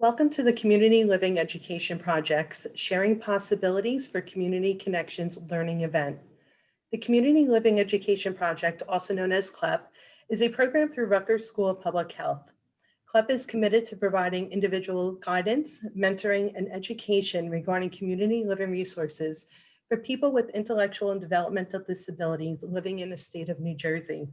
Welcome to the Community Living Education Project's Sharing Possibilities for Community Connections Learning event. The Community Living Education Project, also known as CLEP, is a program through Rutgers School of Public Health. CLEP is committed to providing individual guidance, mentoring, and education regarding community living resources for people with intellectual and developmental disabilities living in the state of New Jersey.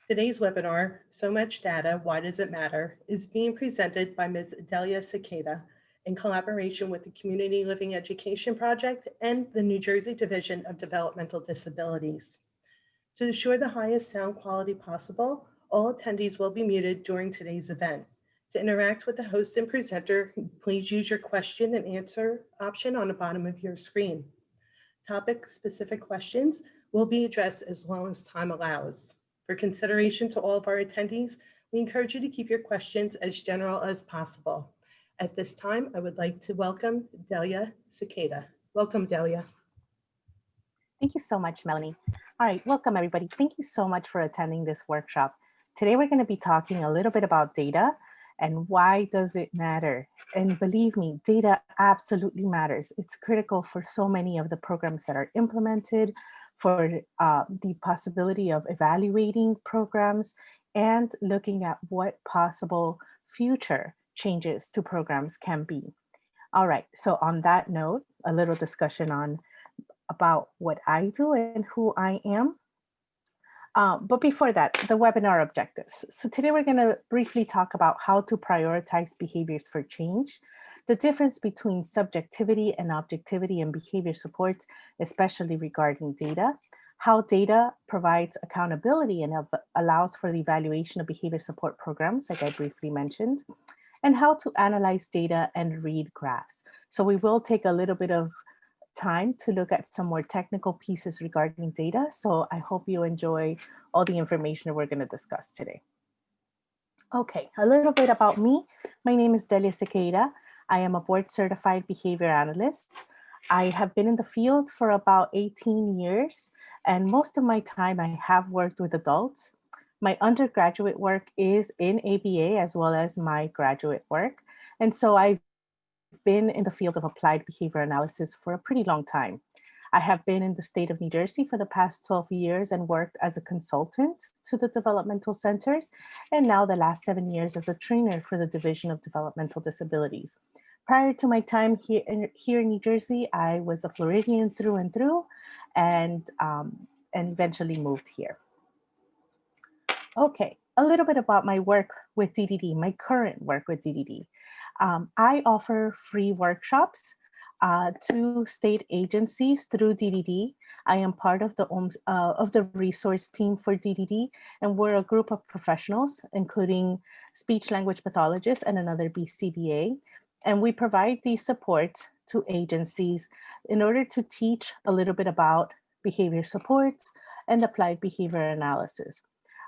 Today's webinar, So Much Data, Why Does It Matter, is being presented by Ms. Delia Sequeira in collaboration with the Community Living Education Project and the New Jersey Division of Developmental Disabilities. To ensure the highest sound quality possible, all attendees will be muted during today's event. To interact with the host and presenter, please use your question and answer option on the bottom of your screen. Topic-specific questions will be addressed as long as time allows. For consideration to all of our attendees, we encourage you to keep your questions as general as possible. At this time, I would like to welcome Delia Sequeira. Welcome, Delia. Thank you so much, Melanie. All right, welcome everybody. Thank you so much for attending this workshop. Today we're going to be talking a little bit about data and why does it matter? And believe me, data absolutely matters. It's critical for so many of the programs that are implemented, for the possibility of evaluating programs and looking at what possible future changes to programs can be. All right, so on that note, a little discussion about what I do and who I am. But before that, the webinar objectives. So today we're going to briefly talk about how to prioritize behaviors for change, the difference between subjectivity and objectivity and behavior supports, especially regarding data, how data provides accountability and allows for the evaluation of behavior support programs, like I briefly mentioned, and how to analyze data and read graphs. So we will take a little bit of time to look at some more technical pieces regarding data. So I hope you enjoy all the information that we're going to discuss today. Okay, a little bit about me. My name is Delia Sequeira. I am a board certified behavior analyst. I have been in the field for about 18 years, and most of my time I have worked with adults. My undergraduate work is in ABA as well as my graduate work. And so I've been in the field of applied behavior analysis for a pretty long time. I have been in the state of New Jersey for the past 12 years and worked as a consultant to the developmental centers, and now the last 7 years as a trainer for the Division of Developmental Disabilities. Prior to my time here in New Jersey, I was a Floridian through and through, and eventually moved here. Okay, a little bit about my work with DDD, my current work with DDD. I offer free workshops to state agencies through DDD. I am part of the resource team for DDD, and we're a group of professionals, including speech language pathologists and another BCBA. And we provide the support to agencies in order to teach a little bit about behavior supports and applied behavior analysis.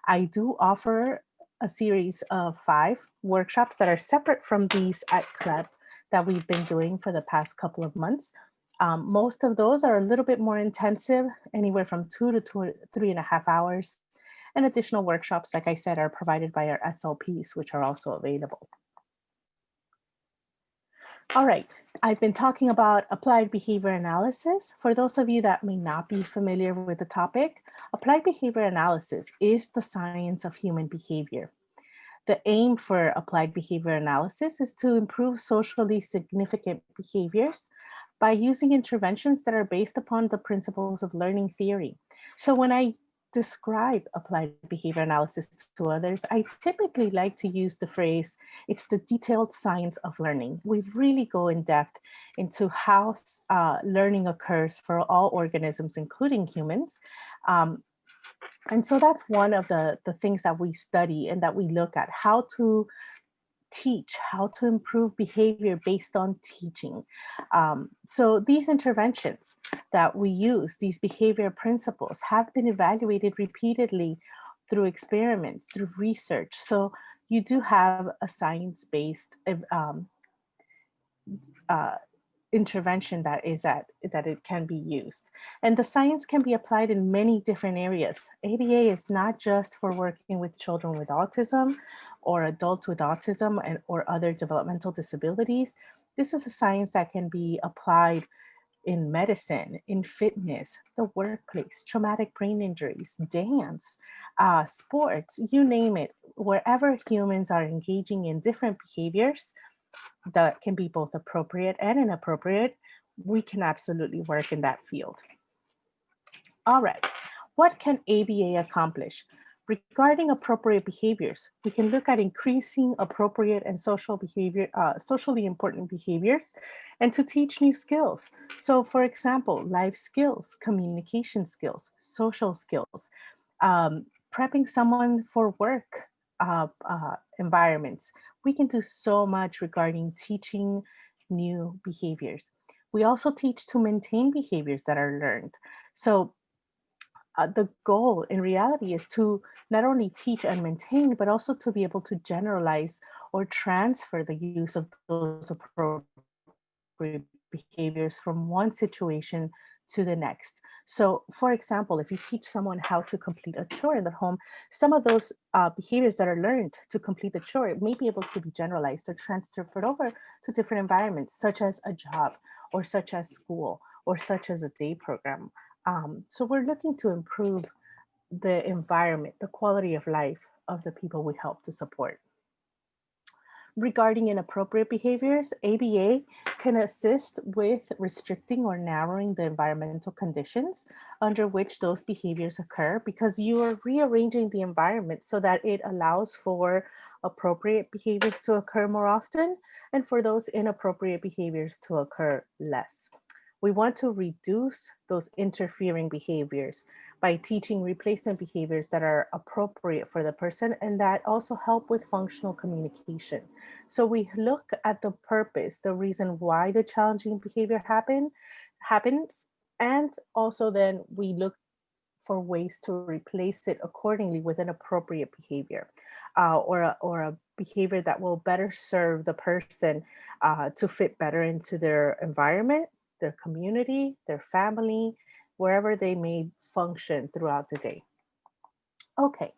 I do offer a series of 5 workshops that are separate from these at CLEP that we've been doing for the past couple of months. Most of those are a little bit more intensive, anywhere from 2 to 3.5 hours. And additional workshops, like I said, are provided by our SLPs, which are also available. All right, I've been talking about applied behavior analysis. For those of you that may not be familiar with the topic, applied behavior analysis is the science of human behavior. The aim for applied behavior analysis is to improve socially significant behaviors by using interventions that are based upon the principles of learning theory. So when I describe applied behavior analysis to others, I typically like to use the phrase, it's the detailed science of learning. We really go in depth into how learning occurs for all organisms, including humans. And so that's one of the things that we study and that we look at, how to teach, how to improve behavior based on teaching. So these interventions that we use, these behavior principles, have been evaluated repeatedly through experiments, through research. So you do have a science-based intervention that it can be used. And the science can be applied in many different areas. ABA is not just for working with children with autism or adults with autism or other developmental disabilities. This is a science that can be applied in medicine, in fitness, the workplace, traumatic brain injuries, dance, sports, you name it. Wherever humans are engaging in different behaviors that can be both appropriate and inappropriate, we can absolutely work in that field. All right, what can ABA accomplish? Regarding appropriate behaviors, we can look at increasing appropriate and socially important behaviors, and to teach new skills. So for example, life skills, communication skills, social skills, prepping someone for work environments. We can do so much regarding teaching new behaviors. We also teach to maintain behaviors that are learned. So the goal in reality is to not only teach and maintain, but also to be able to generalize or transfer the use of those appropriate behaviors from one situation to the next. So, for example, if you teach someone how to complete a chore in the home, some of those behaviors that are learned to complete the chore may be able to be generalized or transferred over to different environments, such as a job, or such as school, or such as a day program. So, we're looking to improve the environment, the quality of life of the people we help to support. Regarding inappropriate behaviors, ABA can assist with restricting or narrowing the environmental conditions under which those behaviors occur, because you are rearranging the environment so that it allows for appropriate behaviors to occur more often and for those inappropriate behaviors to occur less. We want to reduce those interfering behaviors by teaching replacement behaviors that are appropriate for the person and that also help with functional communication. So we look at the purpose, the reason why the challenging behavior happens, and also then we look for ways to replace it accordingly with an appropriate behavior, or a behavior that will better serve the person to fit better into their environment, their community, their family, wherever they may function throughout the day. Okay,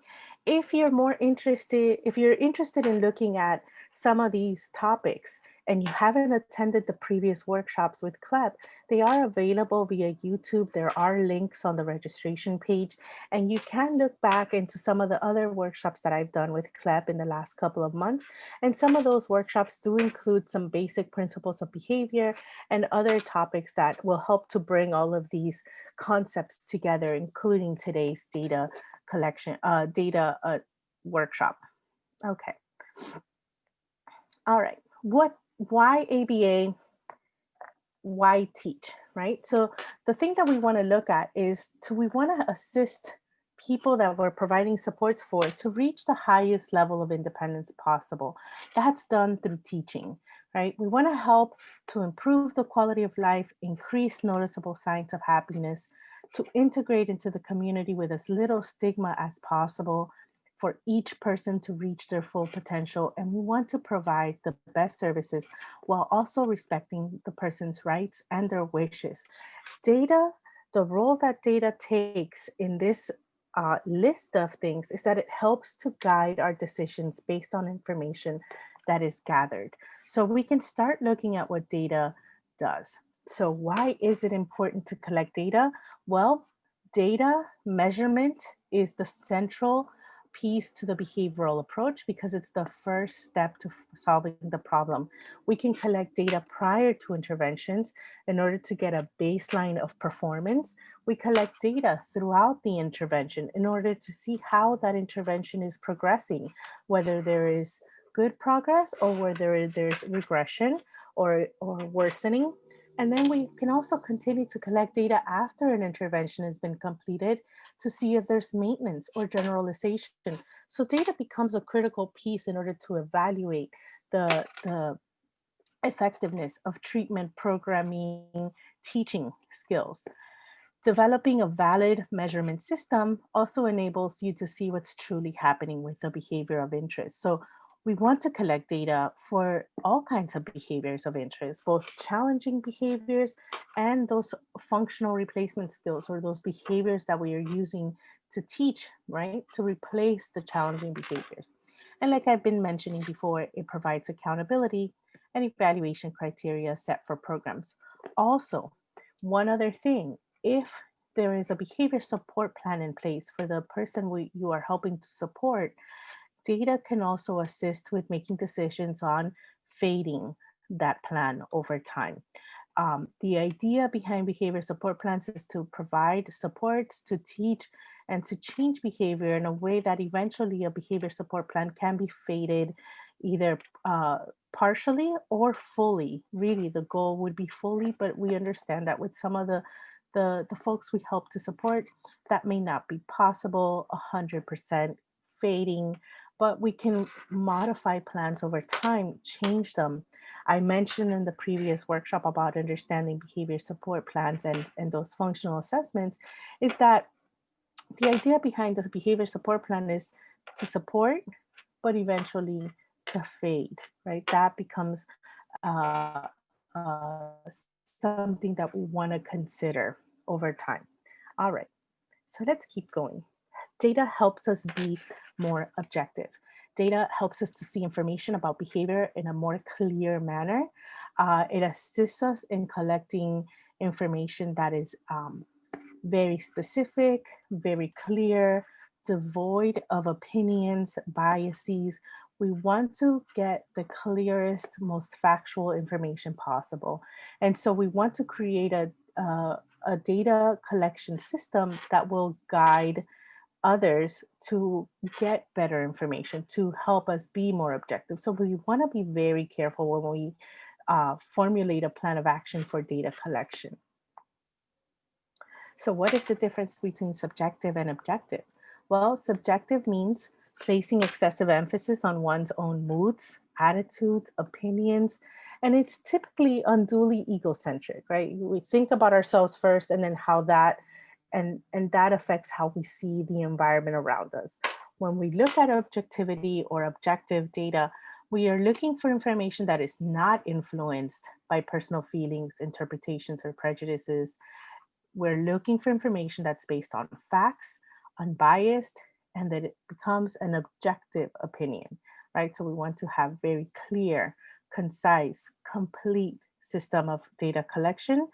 if you're interested in looking at some of these topics and you haven't attended the previous workshops with CLEP, they are available via YouTube. There are links on the registration page, and you can look back into some of the other workshops that I've done with CLEP in the last couple of months. And some of those workshops do include some basic principles of behavior and other topics that will help to bring all of these concepts together, including today's data workshop. Okay. All right. Why ABA? Why teach, right? So the thing that we want to look at is we want to assist people that we're providing supports for to reach the highest level of independence possible. That's done through teaching, right? We want to help to improve the quality of life, increase noticeable signs of happiness, to integrate into the community with as little stigma as possible, for each person to reach their full potential. And we want to provide the best services while also respecting the person's rights and their wishes. Data, the role that data takes in this list of things is that it helps to guide our decisions based on information that is gathered. So we can start looking at what data does. So why is it important to collect data? Well, data measurement is the central piece to the behavioral approach because it's the first step to solving the problem. We can collect data prior to interventions in order to get a baseline of performance. We collect data throughout the intervention in order to see how that intervention is progressing, whether there is good progress or whether there's regression or worsening. And then we can also continue to collect data after an intervention has been completed to see if there's maintenance or generalization. So data becomes a critical piece in order to evaluate the effectiveness of treatment, programming, teaching skills. Developing a valid measurement system also enables you to see what's truly happening with the behavior of interest. So We want to collect data for all kinds of behaviors of interest, both challenging behaviors and those functional replacement skills, or those behaviors that we are using to teach, right? To replace the challenging behaviors. And like I've been mentioning before, it provides accountability and evaluation criteria set for programs. Also, one other thing, if there is a behavior support plan in place for the person you are helping to support, data can also assist with making decisions on fading that plan over time. The idea behind behavior support plans is to provide supports, to teach, and to change behavior in a way that eventually a behavior support plan can be faded either partially or fully. Really, the goal would be fully, but we understand that with some of the folks we help to support, that may not be possible 100% fading, but we can modify plans over time, change them. I mentioned in the previous workshop about understanding behavior support plans and those functional assessments is that the idea behind the behavior support plan is to support, but eventually to fade, right? That becomes uh, uh, something that we want to consider over time. All right, so let's keep going. Data helps us be more objective. Data helps us to see information about behavior in a more clear manner. It assists us in collecting information that is very specific, very clear, devoid of opinions, biases. We want to get the clearest, most factual information possible. And so we want to create a data collection system that will guide others to get better information, to help us be more objective. So we want to be very careful when we formulate a plan of action for data collection. So what is the difference between subjective and objective? Well, subjective means placing excessive emphasis on one's own moods, attitudes, opinions, and it's typically unduly egocentric, right? We think about ourselves first and then how that and that affects how we see the environment around us. When we look at objectivity or objective data, we are looking for information that is not influenced by personal feelings, interpretations, or prejudices. We're looking for information that's based on facts, unbiased, and that it becomes an objective opinion, right? So we want to have very clear, concise, complete system of data collection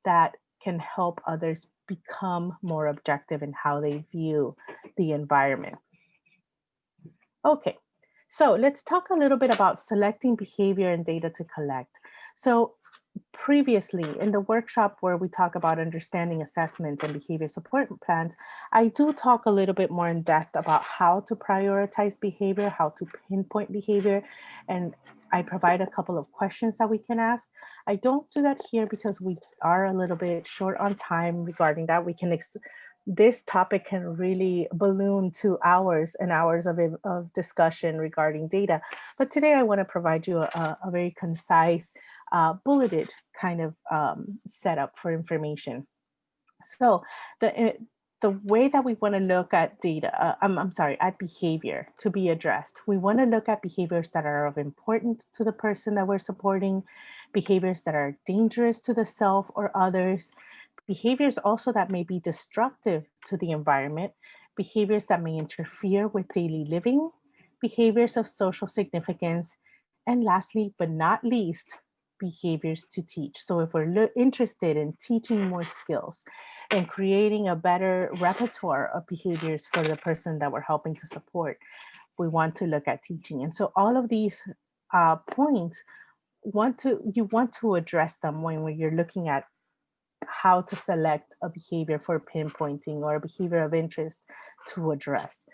that can help others become more objective in how they view the environment. Okay, so let's talk a little bit about selecting behavior and data to collect. So previously in the workshop where we talk about understanding assessments and behavior support plans, I do talk a little bit more in depth about how to prioritize behavior, how to pinpoint behavior, and I provide a couple of questions that we can ask. I don't do that here because we are a little bit short on time regarding that. This topic can really balloon to hours and hours of discussion regarding data. But today I want to provide you a very concise, bulleted kind of setup for information. So the way that we want to look at data, I'm sorry, at behavior to be addressed, we want to look at behaviors that are of importance to the person that we're supporting, behaviors that are dangerous to the self or others, behaviors also that may be destructive to the environment, behaviors that may interfere with daily living, behaviors of social significance, and lastly, but not least, behaviors to teach. So if we're interested in teaching more skills and creating a better repertoire of behaviors for the person that we're helping to support, we want to look at teaching. And so all of these points you want to address them when you're looking at how to select a behavior for pinpointing or a behavior of interest to address.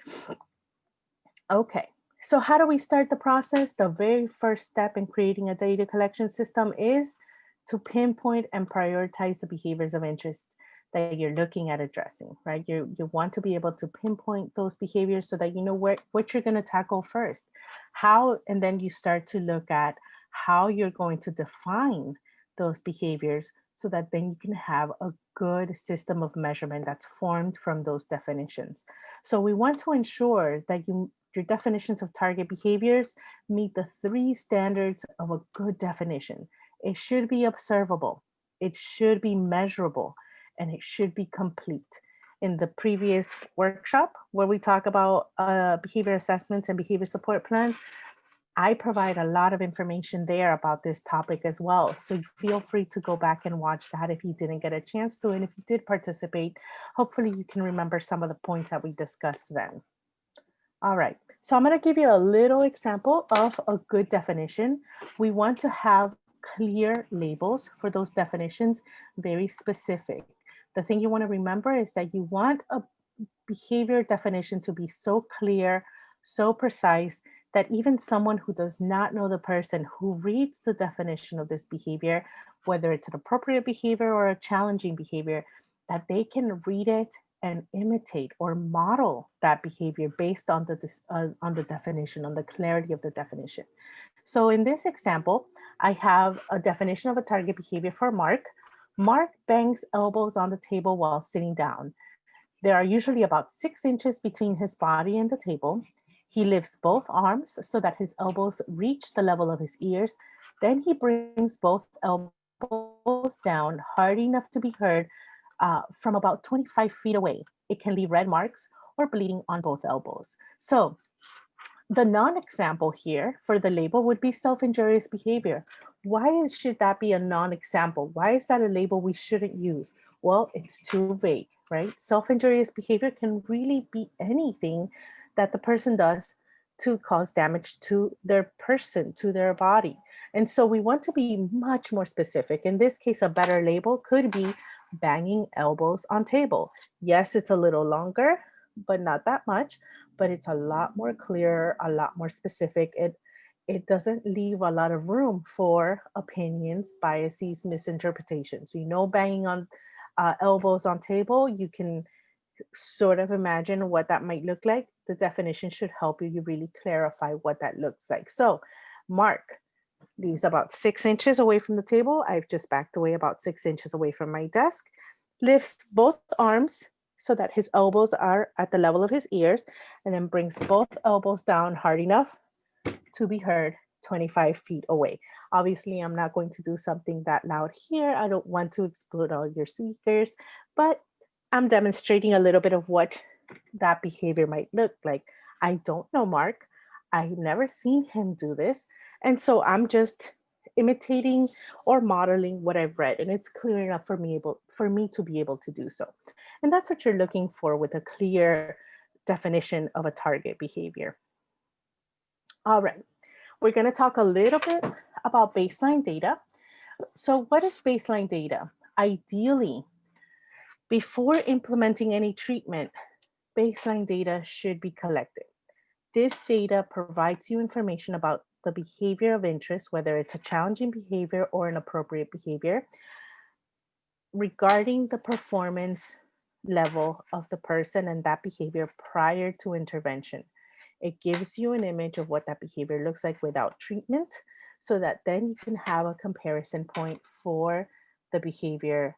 Okay, so how do we start the process? The very first step in creating a data collection system is to pinpoint and prioritize the behaviors of interest that you're looking at addressing, right? You want to be able to pinpoint those behaviors so that you know what you're going to tackle first. And then you start to look at how you're going to define those behaviors so that then you can have a good system of measurement that's formed from those definitions. So we want to ensure that you Your definitions of target behaviors meet the 3 standards of a good definition. It should be observable, it should be measurable, and it should be complete. In the previous workshop, where we talk about behavior assessments and behavior support plans, I provide a lot of information there about this topic as well. So feel free to go back and watch that if you didn't get a chance to. And if you did participate, hopefully you can remember some of the points that we discussed then. All right, so I'm going to give you a little example of a good definition. We want to have clear labels for those definitions, very specific. The thing you want to remember is that you want a behavior definition to be so clear, so precise, that even someone who does not know the person who reads the definition of this behavior, whether it's an appropriate behavior or a challenging behavior, that they can read it and imitate or model that behavior based on the definition, on the clarity of the definition. So in this example, I have a definition of a target behavior for Mark. Mark bangs elbows on the table while sitting down. There are usually about 6 inches between his body and the table. He lifts both arms so that his elbows reach the level of his ears. Then he brings both elbows down hard enough to be heard from about 25 feet away. It can leave red marks or bleeding on both elbows. So the non-example here for the label would be self-injurious behavior. Why should that be a non-example? Why is that a label we shouldn't use? Well, it's too vague, right? Self-injurious behavior can really be anything that the person does to cause damage to their person, to their body. And so we want to be much more specific. In this case, a better label could be banging elbows on table. Yes, it's a little longer, but not that much, but it's a lot more clear, a lot more specific. It doesn't leave a lot of room for opinions, biases, misinterpretations. You know, banging on elbows on table, you can sort of imagine what that might look like. The definition should help you really clarify what that looks like. So Mark leaves about 6 inches away from the table. I've just backed away about 6 inches away from my desk. Lifts both arms so that his elbows are at the level of his ears, and then brings both elbows down hard enough to be heard 25 feet away. Obviously, I'm not going to do something that loud here. I don't want to explode all your speakers, but I'm demonstrating a little bit of what that behavior might look like. I don't know Mark. I've never seen him do this. And so I'm just imitating or modeling what I've read, and it's clear enough for me to be able to do so. And that's what you're looking for with a clear definition of a target behavior. All right, we're going to talk a little bit about baseline data. So what is baseline data? Ideally, before implementing any treatment, baseline data should be collected. This data provides you information about the behavior of interest, whether it's a challenging behavior or an appropriate behavior, regarding the performance level of the person and that behavior prior to intervention. It gives you an image of what that behavior looks like without treatment, so that then you can have a comparison point for the behavior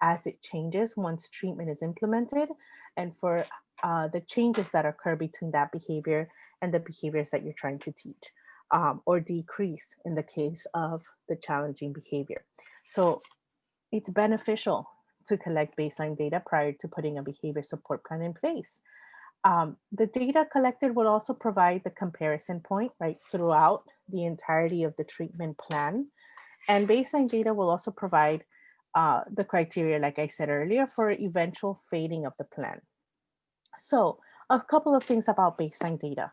as it changes once treatment is implemented, and for the changes that occur between that behavior and the behaviors that you're trying to teach, or decrease in the case of the challenging behavior. So it's beneficial to collect baseline data prior to putting a behavior support plan in place. The data collected will also provide the comparison point, right, throughout the entirety of the treatment plan. And baseline data will also provide the criteria, like I said earlier, for eventual fading of the plan. So a couple of things about baseline data.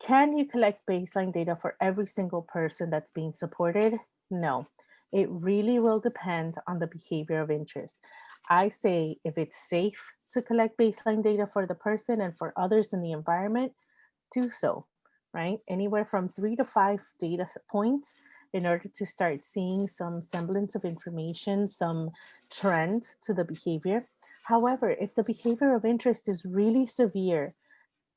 Can you collect baseline data for every single person that's being supported? No, it really will depend on the behavior of interest. I say if it's safe to collect baseline data for the person and for others in the environment, do so, right? Anywhere from 3 to 5 data points in order to start seeing some semblance of information, some trend to the behavior. However, if the behavior of interest is really severe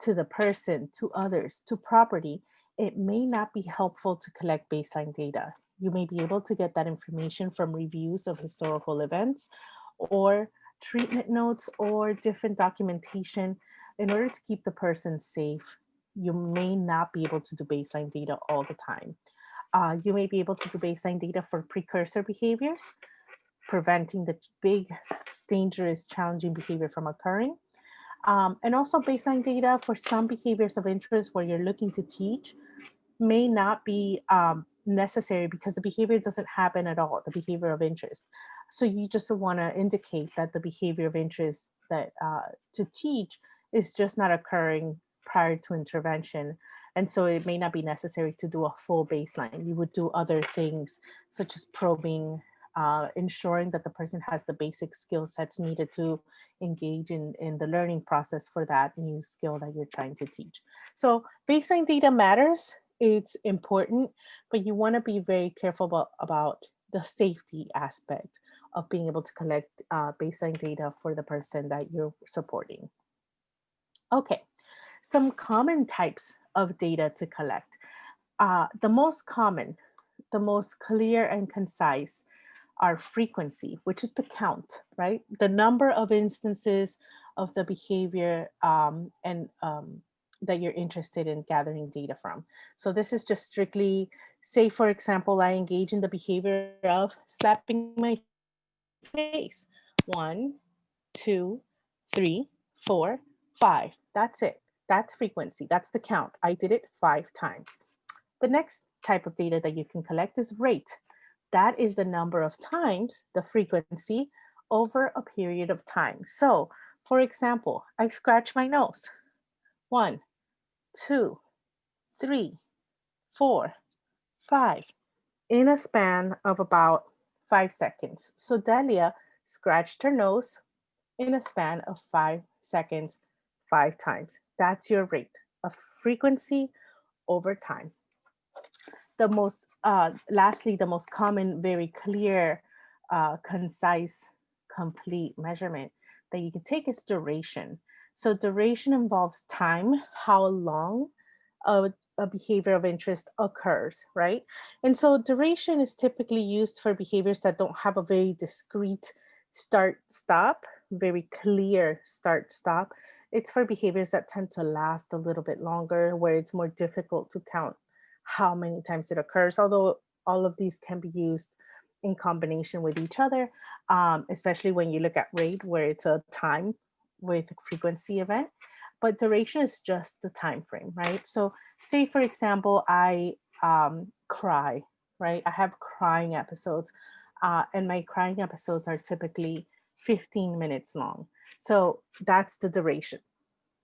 to the person, to others, to property, it may not be helpful to collect baseline data. You may be able to get that information from reviews of historical events or treatment notes or different documentation in order to keep the person safe you may not be able to do baseline data all the time. You may be able to do baseline data for precursor behaviors, preventing the big, dangerous, challenging behavior from occurring. And also baseline data for some behaviors of interest where you're looking to teach may not be necessary because the behavior doesn't happen at all, the behavior of interest. So you just want to indicate that the behavior of interest that to teach is just not occurring prior to intervention. And so it may not be necessary to do a full baseline. You would do other things such as probing, ensuring that the person has the basic skill sets needed to engage in the learning process for that new skill that you're trying to teach. So baseline data matters. It's important, but you want to be very careful about the safety aspect of being able to collect baseline data for the person that you're supporting. Okay, some common types of data to collect. The most common, the most clear and concise are frequency, which is the count, right? The number of instances of the behavior that you're interested in gathering data from. So this is just strictly, say for example, I engage in the behavior of slapping my face. 1, 2, 3, 4, 5. That's it. That's frequency. That's the count. I did it 5 times. The next type of data that you can collect is rate. That is the number of times, the frequency over a period of time. So, for example, I scratch my nose. 1, 2, 3, 4, 5 in a span of about 5 seconds. So Delia scratched her nose in a span of 5 seconds, 5 times. That's your rate of frequency over time. The most, lastly, the most common, very clear, concise, complete measurement that you can take is duration. So duration involves time, how long a behavior of interest occurs, right? And so duration is typically used for behaviors that don't have a very discrete start stop, very clear start stop. It's for behaviors that tend to last a little bit longer, where it's more difficult to count how many times it occurs, although all of these can be used in combination with each other, especially when you look at rate, where it's a time with frequency event. But duration is just the time frame, right? So say, for example, I cry, right? I have crying episodes, and my crying episodes are typically 15 minutes long. So that's the duration.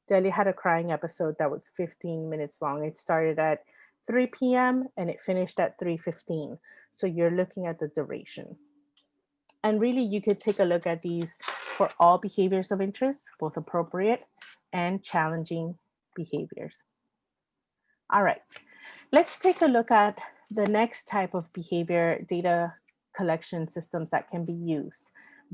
Delia had a crying episode that was 15 minutes long. It started at 3 p.m. and it finished at 3:15. So you're looking at the duration. And really, you could take a look at these for all behaviors of interest, both appropriate and challenging behaviors. All right, let's take a look at the next type of behavior data collection systems that can be used.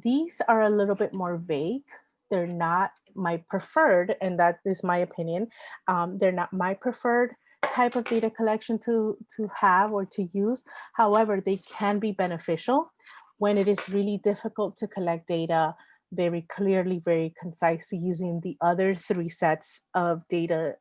These are a little bit more vague. They're not my preferred, and that is my opinion. They're not my preferred type of data collection to have or to use. However, they can be beneficial when it is really difficult to collect data very clearly, very concisely using the other 3 sets of data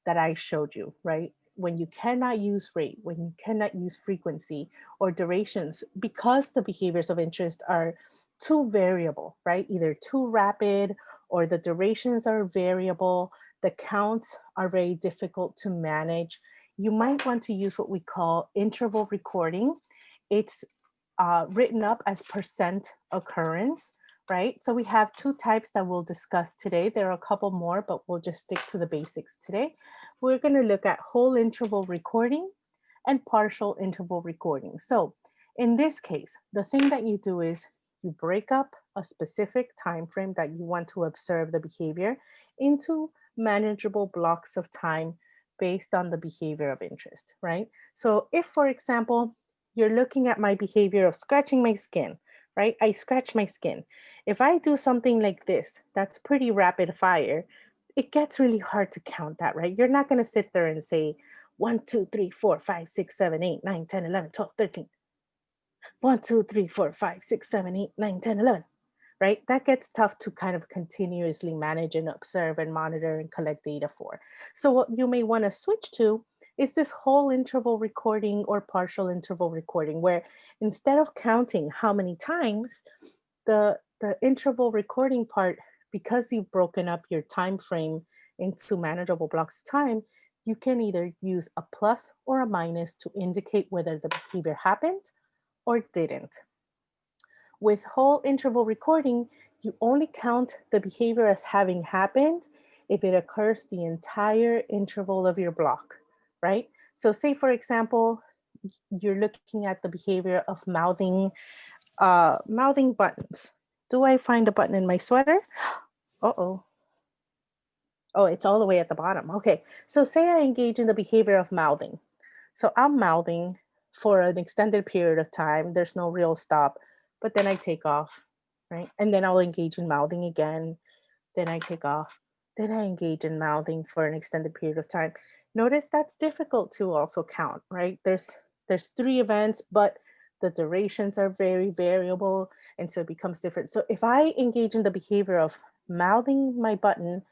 that I showed you, right? When you cannot use rate, when you cannot use frequency or durations, because the behaviors of interest are too variable, right? Either too rapid or the durations are variable, the counts are very difficult to manage. You might want to use what we call interval recording. It's written up as percent occurrence, right? So we have 2 types that we'll discuss today. There are a couple more, but we'll just stick to the basics today. We're going to look at whole interval recording and partial interval recording. So in this case, the thing that you do is you break up a specific time frame that you want to observe the behavior into manageable blocks of time based on the behavior of interest, right? So if, for example, you're looking at my behavior of scratching my skin, right? I scratch my skin. If I do something like this, that's pretty rapid fire, it gets really hard to count that, right? You're not going to sit there and say 1, 2, 3, 4, 5, 6, 7, 8, 9, 10, 11, 12, 13. 1, 2, 3, 4, 5, 6, 7, 8, 9, 10, 11, right? That gets tough to kind of continuously manage and observe and monitor and collect data for. So what you may want to switch to is this whole interval recording or partial interval recording, where instead of counting how many times, the interval recording part, because you've broken up your time frame into manageable blocks of time, you can either use a plus or a minus to indicate whether the behavior happened or didn't. With whole interval recording, you only count the behavior as having happened if it occurs the entire interval of your block, right? So say, for example, you're looking at the behavior of mouthing buttons. Do I find a button in my sweater? Uh-oh. Oh, it's all the way at the bottom. Okay, so say I engage in the behavior of mouthing. So I'm mouthing for an extended period of time. There's no real stop, but then I take off, right? And then I'll engage in mouthing again. Then I take off. Then I engage in mouthing for an extended period of time. Notice that's difficult to also count, right? There's 3 events, but the durations are very variable, and so it becomes different. So if I engage in the behavior of mouthing my button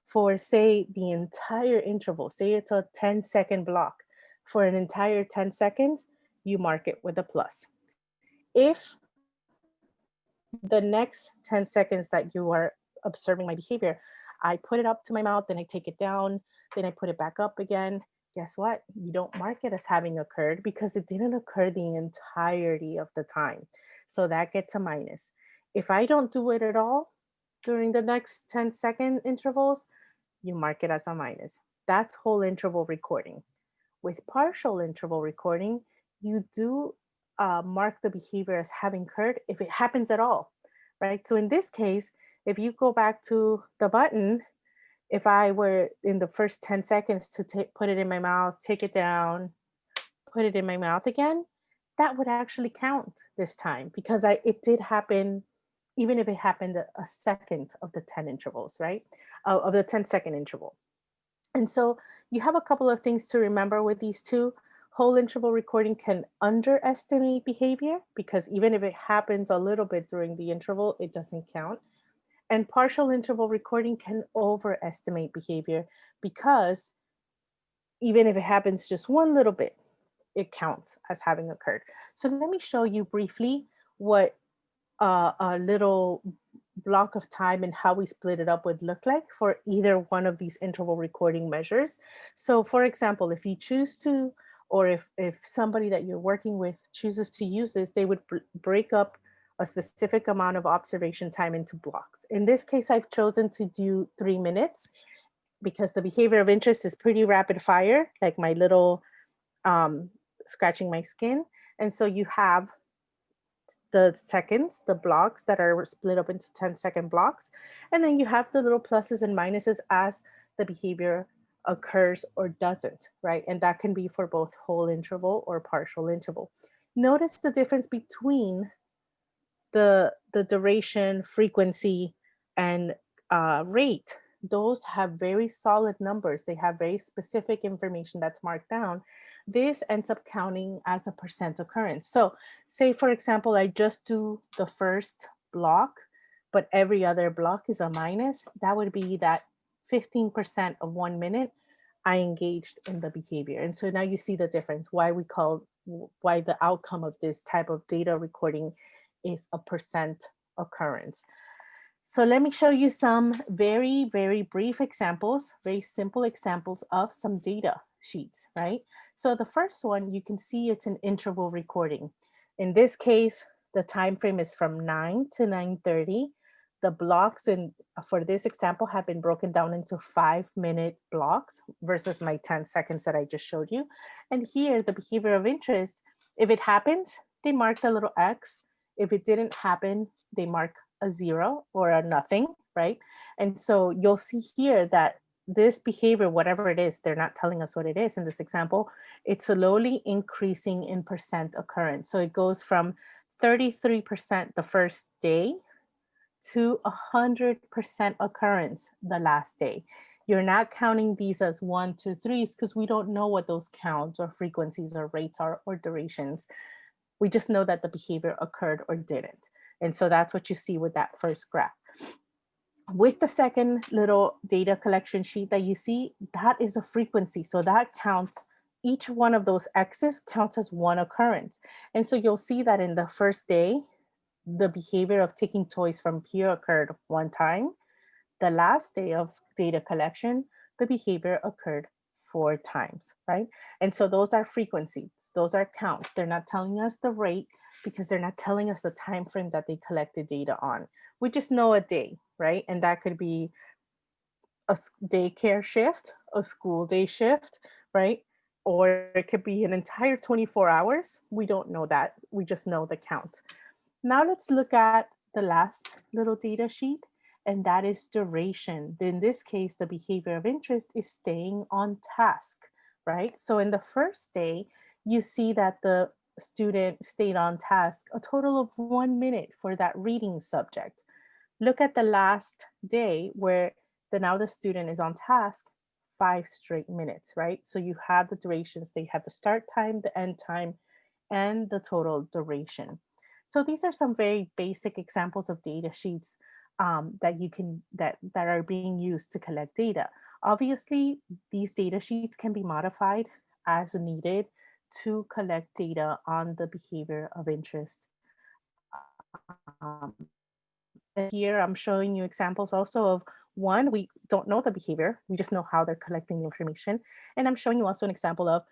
for, say, the entire interval, say it's a 10-second block, for an entire 10 seconds, you mark it with a plus. If the next 10 seconds that you are observing my behavior, I put it up to my mouth, then I take it down, then I put it back up again, guess what? You don't mark it as having occurred because it didn't occur the entirety of the time. So that gets a minus. If I don't do it at all during the next 10-second intervals, you mark it as a minus. That's whole interval recording. With partial interval recording, you do mark the behavior as having occurred if it happens at all, right? So in this case, if you go back to the button, if I were in the first 10 seconds to put it in my mouth, take it down, put it in my mouth again, that would actually count this time because it did happen, even if it happened a second of the 10 intervals, right? Of the 10-second interval. And so you have a couple of things to remember with these two. Whole interval recording can underestimate behavior because even if it happens a little bit during the interval, it doesn't count. And partial interval recording can overestimate behavior because even if it happens just one little bit, it counts as having occurred. So let me show you briefly what a little block of time and how we split it up would look like for either one of these interval recording measures. So for example, if you choose to, or if somebody that you're working with chooses to use this, they would break up a specific amount of observation time into blocks. In this case, I've chosen to do 3 minutes because the behavior of interest is pretty rapid fire, like my little scratching my skin. And so you have the seconds, the blocks that are split up into 10-second blocks. And then you have the little pluses and minuses as the behavior occurs or doesn't, right? And that can be for both whole interval or partial interval. Notice the difference between the duration, frequency, and rate. Those have very solid numbers. They have very specific information that's marked down. This ends up counting as a percent occurrence. So say, for example, I just do the first block, but every other block is a minus. That would be that 15% of 1 minute I engaged in the behavior. And so now you see the difference, why the outcome of this type of data recording is a percent occurrence. So let me show you some very, very brief examples, very simple examples of some data sheets, right? So the first one, you can see it's an interval recording. In this case, the time frame is from 9 to 9:30. The blocks for this example have been broken down into 5-minute blocks versus my 10 seconds that I just showed you. And here, the behavior of interest, if it happens, they mark a little X. If it didn't happen, they mark a 0 or a nothing, right? And so you'll see here that this behavior, whatever it is, they're not telling us what it is in this example, it's slowly increasing in percent occurrence. So it goes from 33% the first day to 100% occurrence the last day. You're not counting these as 1, 2, 3s because we don't know what those counts or frequencies or rates are or durations. We just know that the behavior occurred or didn't. And so that's what you see with that first graph. With the second little data collection sheet that you see, that is a frequency. So that counts, each one of those X's counts as one occurrence. And so you'll see that in the first day, the behavior of taking toys from peer occurred one time. The last day of data collection, the behavior occurred 4 times, right? And so those are frequencies, those are counts. They're not telling us the rate because they're not telling us the time frame that they collected data on. We just know a day, right? And that could be a daycare shift, a school day shift, right? Or it could be an entire 24 hours. We don't know that. We just know the count. Now let's look at the last little data sheet, and that is duration. In this case, the behavior of interest is staying on task, right? So in the first day, you see that the student stayed on task a total of 1 minute for that reading subject. Look at the last day where now the student is on task 5 straight minutes, right? So you have the durations, they have the start time, the end time, and the total duration. So these are some very basic examples of data sheets that you can that are being used to collect data. Obviously, these data sheets can be modified as needed to collect data on the behavior of interest. Um, and here I'm showing you examples also of one, we don't know the behavior, we just know how they're collecting the information. And I'm showing you also an example of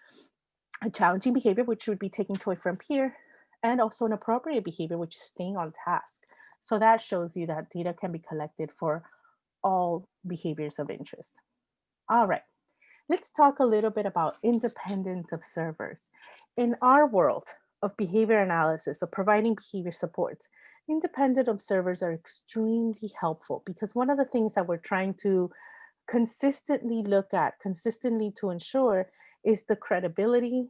a challenging behavior, which would be taking toy from peer, and also an appropriate behavior, which is staying on task. So that shows you that data can be collected for all behaviors of interest. All right, let's talk a little bit about independent observers. In our world of behavior analysis, of providing behavior supports, independent observers are extremely helpful because one of the things that we're trying to consistently look at, consistently to ensure is the credibility,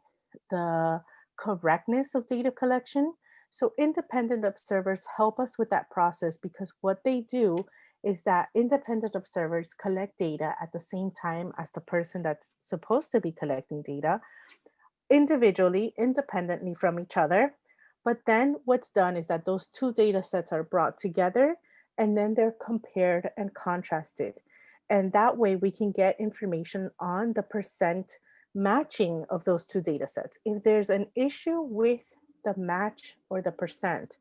the correctness of data collection. So independent observers help us with that process because what they do is that independent observers collect data at the same time as the person that's supposed to be collecting data, individually, independently from each other. But then what's done is that those two data sets are brought together and then they're compared and contrasted. And that way we can get information on the percent matching of those two data sets. If there's an issue with the match or the percent,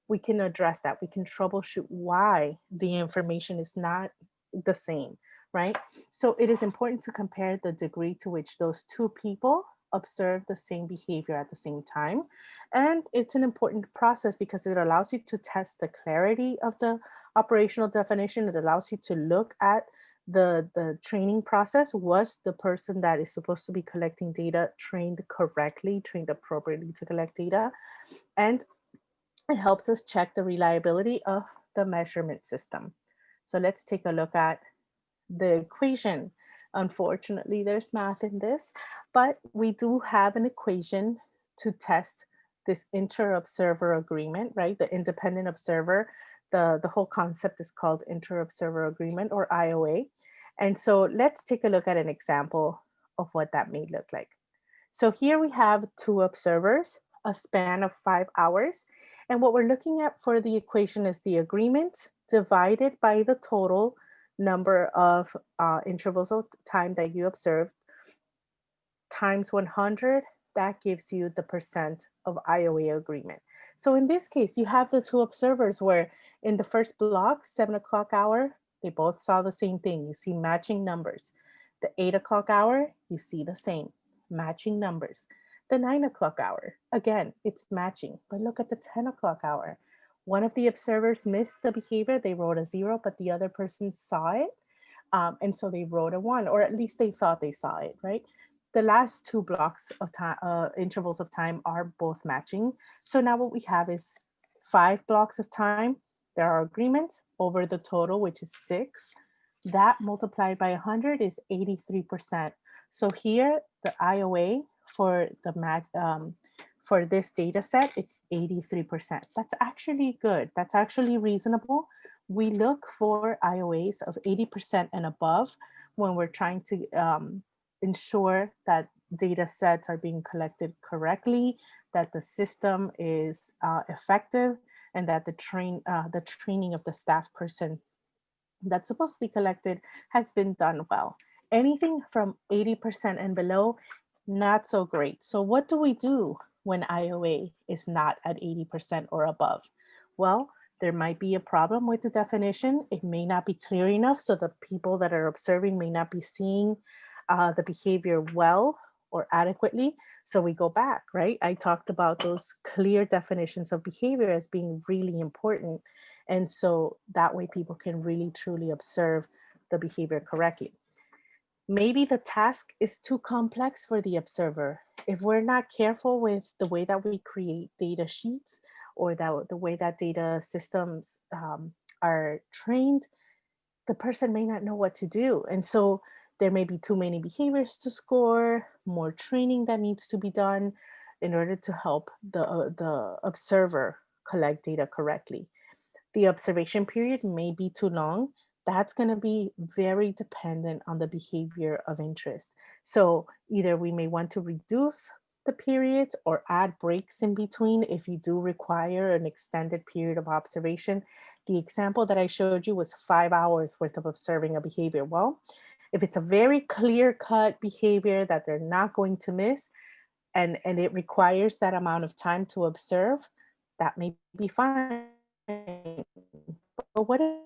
we can address that. We can troubleshoot why the information is not the same, right? So it is important to compare the degree to which those two people observe the same behavior at the same time. And it's an important process because it allows you to test the clarity of the operational definition. It allows you to look at the training process. Was the person that is supposed to be collecting data trained correctly, trained appropriately to collect data? And it helps us check the reliability of the measurement system. So let's take a look at the equation. Unfortunately, there's math in this, but we do have an equation to test this inter-observer agreement, right? The independent observer, the whole concept is called inter-observer agreement or IOA. And so let's take a look at an example of what that may look like. So here we have two observers, a span of 5 hours. And what we're looking at for the equation is the agreement divided by the total number of intervals of time that you observed times 100. That gives you the percent of IOA agreement. So in this case, you have the two observers where in the first block, 7 o'clock hour, they both saw the same thing. You see matching numbers. The 8 o'clock hour, you see the same, matching numbers. The 9 o'clock hour, again, it's matching. But look at the 10 o'clock hour. One of the observers missed the behavior. They wrote a 0, but the other person saw it. And so they wrote a 1, or at least they thought they saw it, right? The last two blocks of time, intervals of time are both matching. So now what we have is 5 blocks of time. There are agreements over the total, which is 6. That multiplied by 100 is 83%. So here, the IOA for for this data set, it's 83%. That's actually good. That's actually reasonable. We look for IOAs of 80% and above when we're trying to ensure that data sets are being collected correctly, that the system is effective, and that the training of the staff person that's supposed to be collected has been done well. Anything from 80% and below, not so great. So what do we do when IOA is not at 80% or above? Well, there might be a problem with the definition. It may not be clear enough, so the people that are observing may not be seeing the behavior well or adequately. So we go back, right? I talked about those clear definitions of behavior as being really important. And so that way people can really truly observe the behavior correctly. Maybe the task is too complex for the observer. If we're not careful with the way that we create data sheets or the way that data systems are trained, the person may not know what to do. And so there may be too many behaviors to score, more training that needs to be done in order to help the observer collect data correctly. The observation period may be too long. That's going to be very dependent on the behavior of interest. So either we may want to reduce the periods or add breaks in between if you do require an extended period of observation. The example that I showed you was 5 hours worth of observing a behavior. Well, if it's a very clear-cut behavior that they're not going to miss, and it requires that amount of time to observe, that may be fine. But what if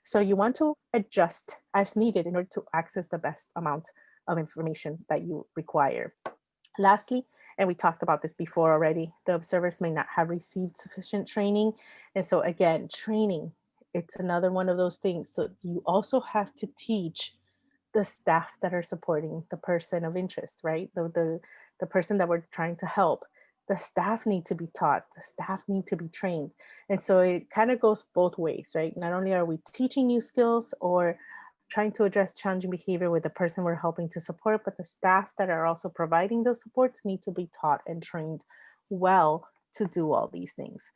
so you want to adjust as needed in order to access the best amount of information that you require. Lastly, and we talked about this before already, the observers may not have received sufficient training. And so again, training, it's another one of those things that you also have to teach the staff that are supporting the person of interest, right? The person that we're trying to help. The staff need to be taught, the staff need to be trained. And so it kind of goes both ways, right? Not only are we teaching new skills or trying to address challenging behavior with the person we're helping to support, but the staff that are also providing those supports need to be taught and trained well to do all these things.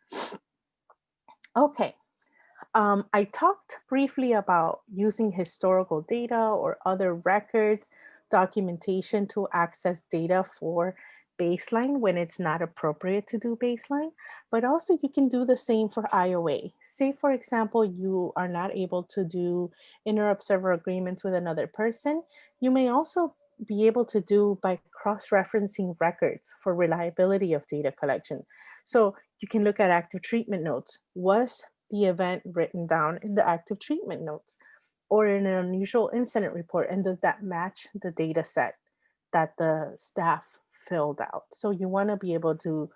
Okay, I talked briefly about using historical data or other records, documentation to access data for baseline when it's not appropriate to do baseline, but also you can do the same for IOA. Say, for example, you are not able to do inter-observer agreements with another person. You may also be able to do by cross-referencing records for reliability of data collection. So you can look at active treatment notes. Was the event written down in the active treatment notes or in an unusual incident report? And does that match the data set that the staff filled out? So you want to be able to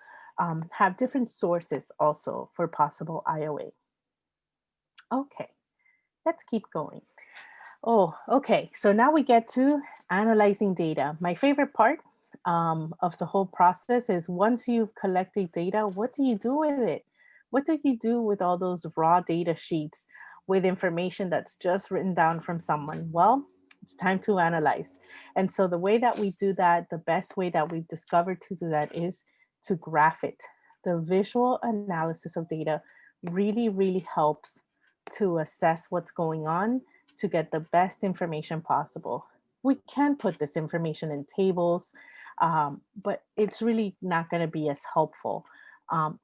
have different sources also for possible IOA. Okay, let's keep going. Oh, okay. So now we get to analyzing data. My favorite part of the whole process is once you've collected data, what do you do with it? What do you do with all those raw data sheets with information that's just written down from someone? Well, it's time to analyze. And so the way that we do that, the best way that we've discovered to do that is to graph it. The visual analysis of data really, really helps to assess what's going on to get the best information possible. We can put this information in tables, but it's really not going to be as helpful.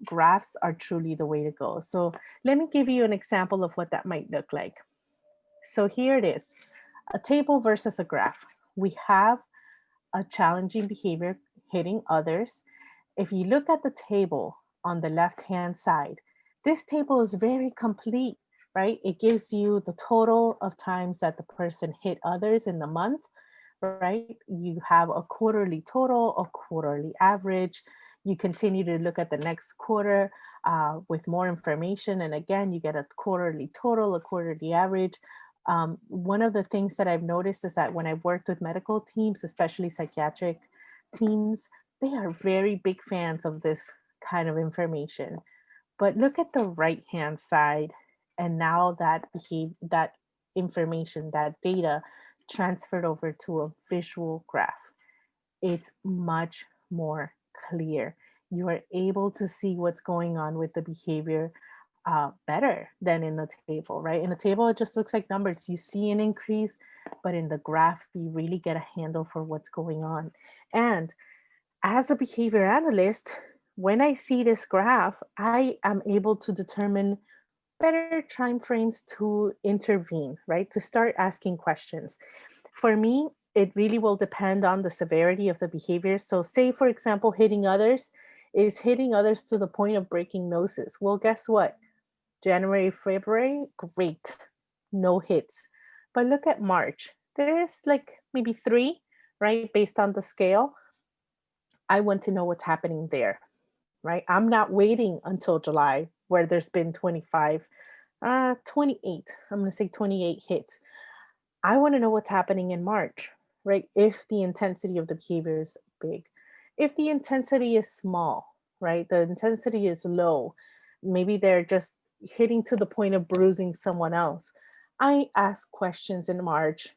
Graphs are truly the way to go. So let me give you an example of what that might look like. So here it is, a table versus a graph. We have a challenging behavior hitting others. If you look at the table on the left-hand side, this table is very complete, right? It gives you the total of times that the person hit others in the month, right? You have a quarterly total, a quarterly average. You continue to look at the next quarter with more information. And again, you get a quarterly total, a quarterly average. One of the things that I've noticed is that when I've worked with medical teams, especially psychiatric teams, they are very big fans of this kind of information. But look at the right-hand side, and now that information, that data transferred over to a visual graph. It's much more clear. You are able to see what's going on with the behavior better than in the table, right? In the table, it just looks like numbers. You see an increase, but in the graph, you really get a handle for what's going on. And as a behavior analyst, when I see this graph, I am able to determine better time frames to intervene, right? To start asking questions. For me, it really will depend on the severity of the behavior. So, say, for example, hitting others is hitting others to the point of breaking noses. Well, guess what? January, February, great, no hits. But look at March. There's like maybe three, right? Based on the scale. I want to know what's happening there, right? I'm not waiting until July where there's been 25, 28. I'm going to say 28 hits. I want to know what's happening in March, right? If the intensity of the behavior is big, if the intensity is small, right? The intensity is low. Maybe they're just hitting to the point of bruising someone else. I ask questions in March,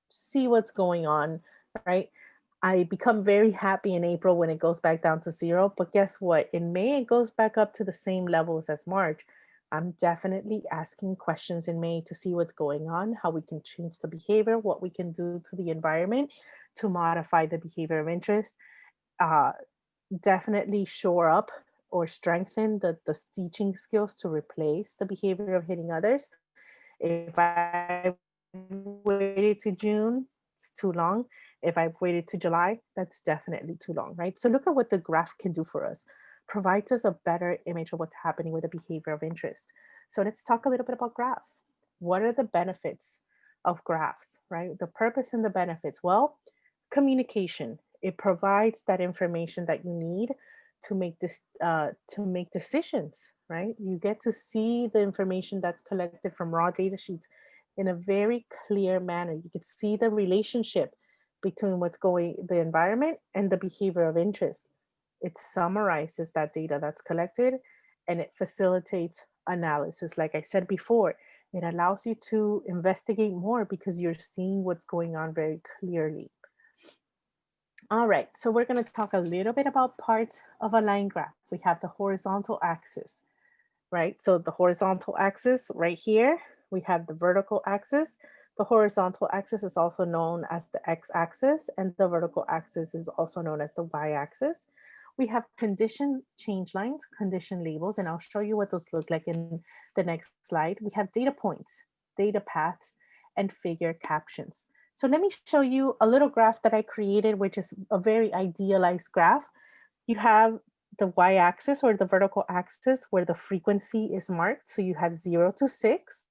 see what's going on, right? I become very happy in April when it goes back down to zero. But guess what? In May, it goes back up to the same levels as March. I'm definitely asking questions in May to see what's going on, how we can change the behavior, what we can do to the environment to modify the behavior of interest. Uh, Definitely shore up or strengthen the teaching skills to replace the behavior of hitting others. If I waited to June, it's too long. If I waited to July, that's definitely too long, right? So look at what the graph can do for us. Provides us a better image of what's happening with the behavior of interest. So let's talk a little bit about graphs. What are the benefits of graphs, right? The purpose and the benefits. Well, communication. It provides that information that you need to make this to make decisions, right? You get to see the information that's collected from raw data sheets in a very clear manner. You can see the relationship between what's going, the environment and the behavior of interest. It summarizes that data that's collected and it facilitates analysis. Like I said before, it allows you to investigate more because you're seeing what's going on very clearly. All right, so we're going to talk a little bit about parts of a line graph. We have the horizontal axis, right? So the horizontal axis right here, we have the vertical axis. The horizontal axis is also known as the x-axis, and the vertical axis is also known as the y-axis. We have condition change lines, condition labels, and I'll show you what those look like in the next slide. We have data points, data paths, and figure captions. So let me show you a little graph that I created, which is a very idealized graph. You have the y-axis or the vertical axis where the frequency is marked. So you have 0 to 6.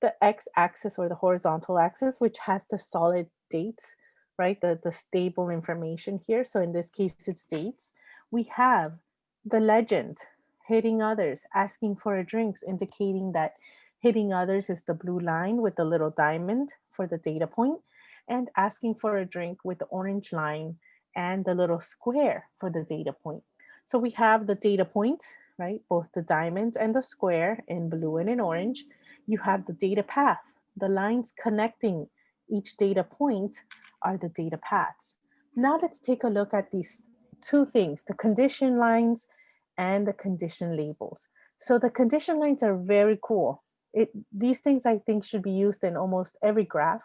The x-axis or the horizontal axis, which has the solid dates, right? The stable information here. So in this case, it's dates. We have the legend, hitting others, asking for a drinks, indicating that hitting others is the blue line with the little diamond for the data point, and asking for a drink with the orange line and the little square for the data point. So we have the data points, right? Both the diamond and the square in blue and in orange. You have the data path. The lines connecting each data point are the data paths. Now let's take a look at these two things, the condition lines and the condition labels. So the condition lines are very cool. These things I think should be used in almost every graph.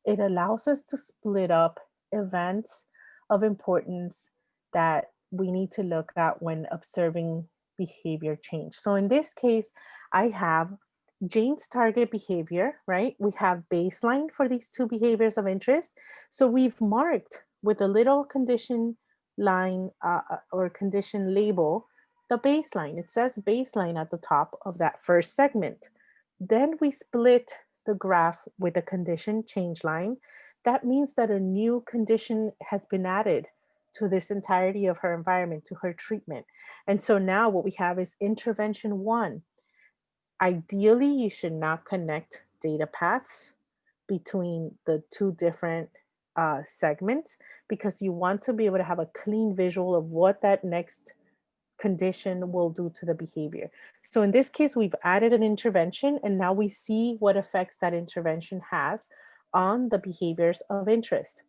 It allows us to split up events of importance that we need to look at when observing behavior change. So in this case, I have Jane's target behavior, right? We have baseline for these two behaviors of interest. So we've marked with a little condition line or condition label, the baseline. It says baseline at the top of that first segment. Then we split the graph with a condition change line. That means that a new condition has been added to this entirety of her environment, to her treatment. And so now what we have is intervention 1. Ideally, you should not connect data paths between the two different segments because you want to be able to have a clean visual of what that next condition will do to the behavior. So in this case, we've added an intervention and now we see what effects that intervention has on the behaviors of interest.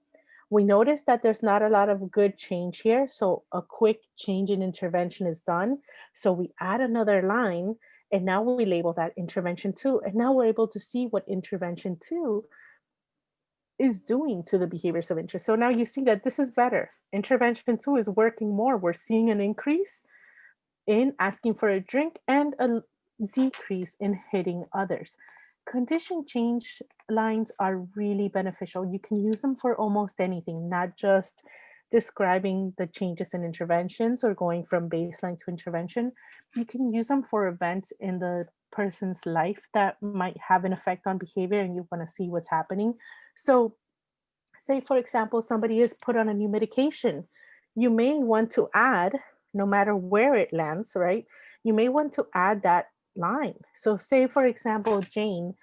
We notice that there's not a lot of good change here. So a quick change in intervention is done. So we add another line And now we label that intervention 2. And now we're able to see what intervention 2 is doing to the behaviors of interest. So now you see that this is better. Intervention 2 is working more. We're seeing an increase in asking for a drink and a decrease in hitting others. Condition change lines are really beneficial. You can use them for almost anything, not just describing the changes in interventions or going from baseline to intervention. You can use them for events in the person's life that might have an effect on behavior and you want to see what's happening. So, say, for example, somebody is put on a new medication. You may want to add, no matter where it lands, right? You may want to add that line. So, say, for example, Jane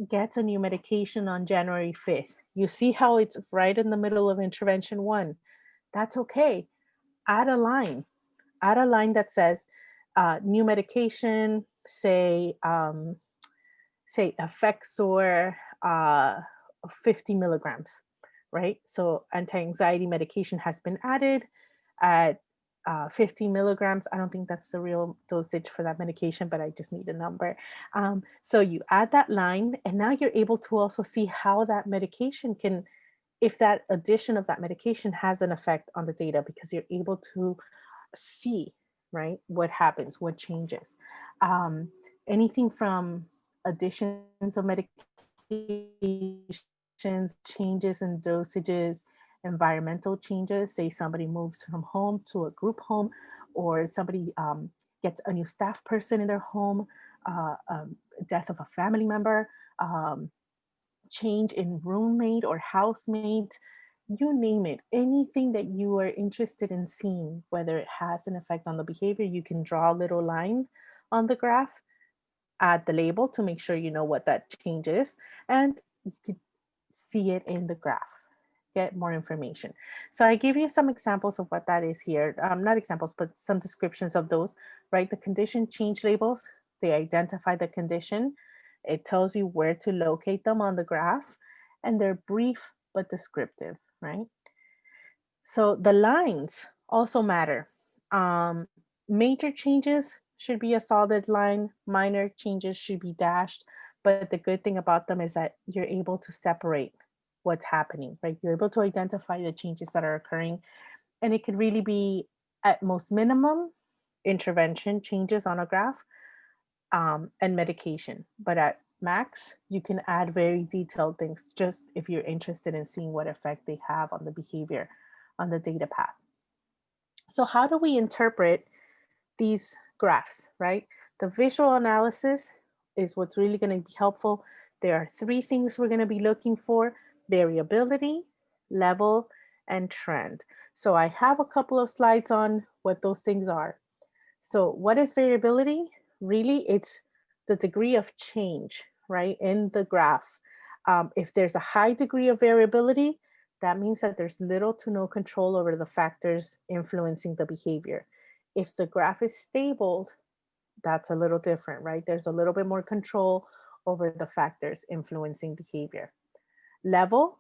gets a new medication on January 5th. You see how it's right in the middle of intervention 1. That's okay. Add a line. Add a line that says, new medication, say Effexor, 50 milligrams, right? So anti-anxiety medication has been added at 50 milligrams. I don't think that's the real dosage for that medication, but I just need a number. So you add that line, and now you're able to also see how that medication can, if that addition of that medication has an effect on the data, because you're able to see, right, what happens, what changes. Um, Anything from additions of medications, changes in dosages, environmental changes, say somebody moves from home to a group home, or somebody gets a new staff person in their home, death of a family member, um, change in roommate or housemate, you name it, anything that you are interested in seeing, whether it has an effect on the behavior, you can draw a little line on the graph, add the label to make sure you know what that change is, and you could see it in the graph, get more information. So I gave you some examples of what that is here. Not examples, but some descriptions of those, right? The condition change labels, they identify the condition. It tells you where to locate them on the graph, and they're brief but descriptive, right? So the lines also matter. Um, Major changes should be a solid line, minor changes should be dashed. But the good thing about them is that you're able to separate what's happening, right? You're able to identify the changes that are occurring. And it could really be at most minimum intervention changes on a graph, and medication. But at max, you can add very detailed things just if you're interested in seeing what effect they have on the behavior on the data path. So how do we interpret these graphs, right? The visual analysis is what's really going to be helpful. There are 3 things we're going to be looking for: variability, level, and trend. So I have a couple of slides on what those things are. So what is variability? Really, it's the degree of change, right, in the graph. If there's a high degree of variability, that means that there's little to no control over the factors influencing the behavior. If the graph is stable, that's a little different, right? There's a little bit more control over the factors influencing behavior. Level,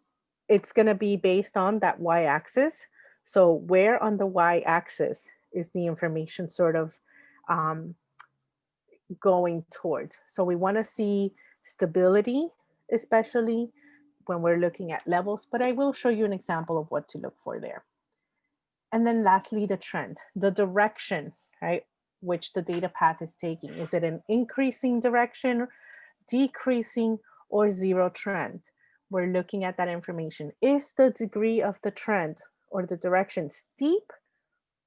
it's going to be based on that y-axis. So where on the y-axis is the information sort of um, going towards? So we want to see stability, especially when we're looking at levels, but I will show you an example of what to look for there. And then lastly, the trend, the direction, right, which the data path is taking. Is it an increasing direction, decreasing, or zero trend? We're looking at that information. Is the degree of the trend or the direction steep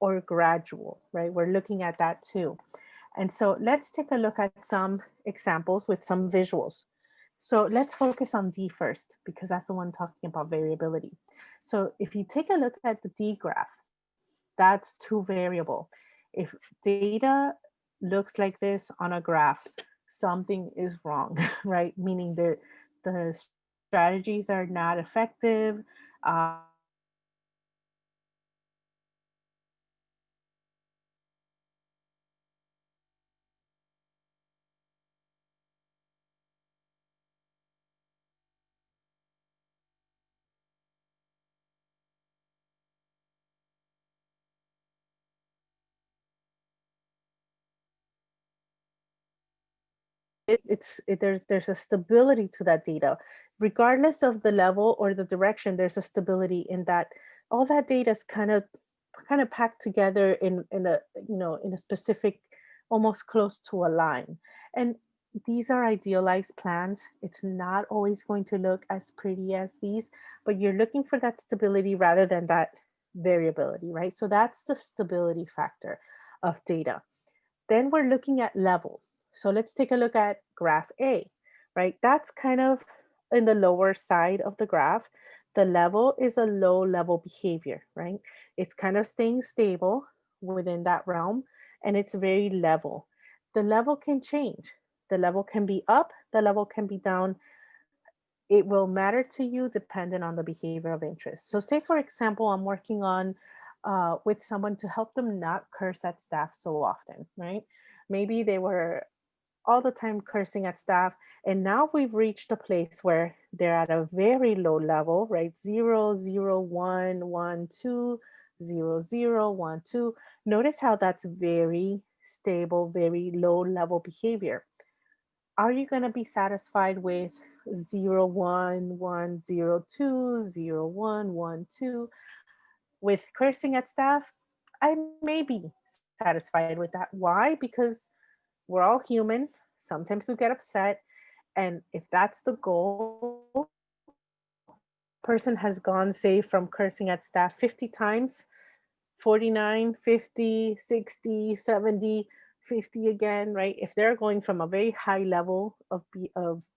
or gradual, right? We're looking at that too. And so let's take a look at some examples with some visuals. So let's focus on D first, because that's the one talking about variability. So if you take a look at the D graph, that's too variable. If data looks like this on a graph, something is wrong, right? Meaning the strategies are not effective. there's a stability to that data. Regardless of the level or the direction, there's a stability in that all that data is kind of packed together in a, in a specific, almost close to a line. And these are idealized plans. It's not always going to look as pretty as these, but you're looking for that stability rather than that variability, right? So that's the stability factor of data. Then we're looking at level. So let's take a look at graph A, right? That's kind of in the lower side of the graph. The level is a low level behavior, right? It's kind of staying stable within that realm, and it's very level. The level can change. The level can be up, the level can be down. It will matter to you depending on the behavior of interest. So say, for example, I'm working on with someone to help them not curse at staff so often, right? Maybe they were all the time cursing at staff, and now we've reached a place where they're at a very low level, right? 0, 0, 1, 1, 2, 0, 0, 1, 2. Notice how that's very stable, very low level behavior. Are you going to be satisfied with 0, 1, 1, 0, 2, 0, 1, 1, 2? With cursing at staff, I may be satisfied with that. Why? Because we're all human. Sometimes we get upset. And if that's the goal, person has gone, say, from cursing at staff 50 times, 49, 50, 60, 70, 50 again, right? If they're going from a very high level of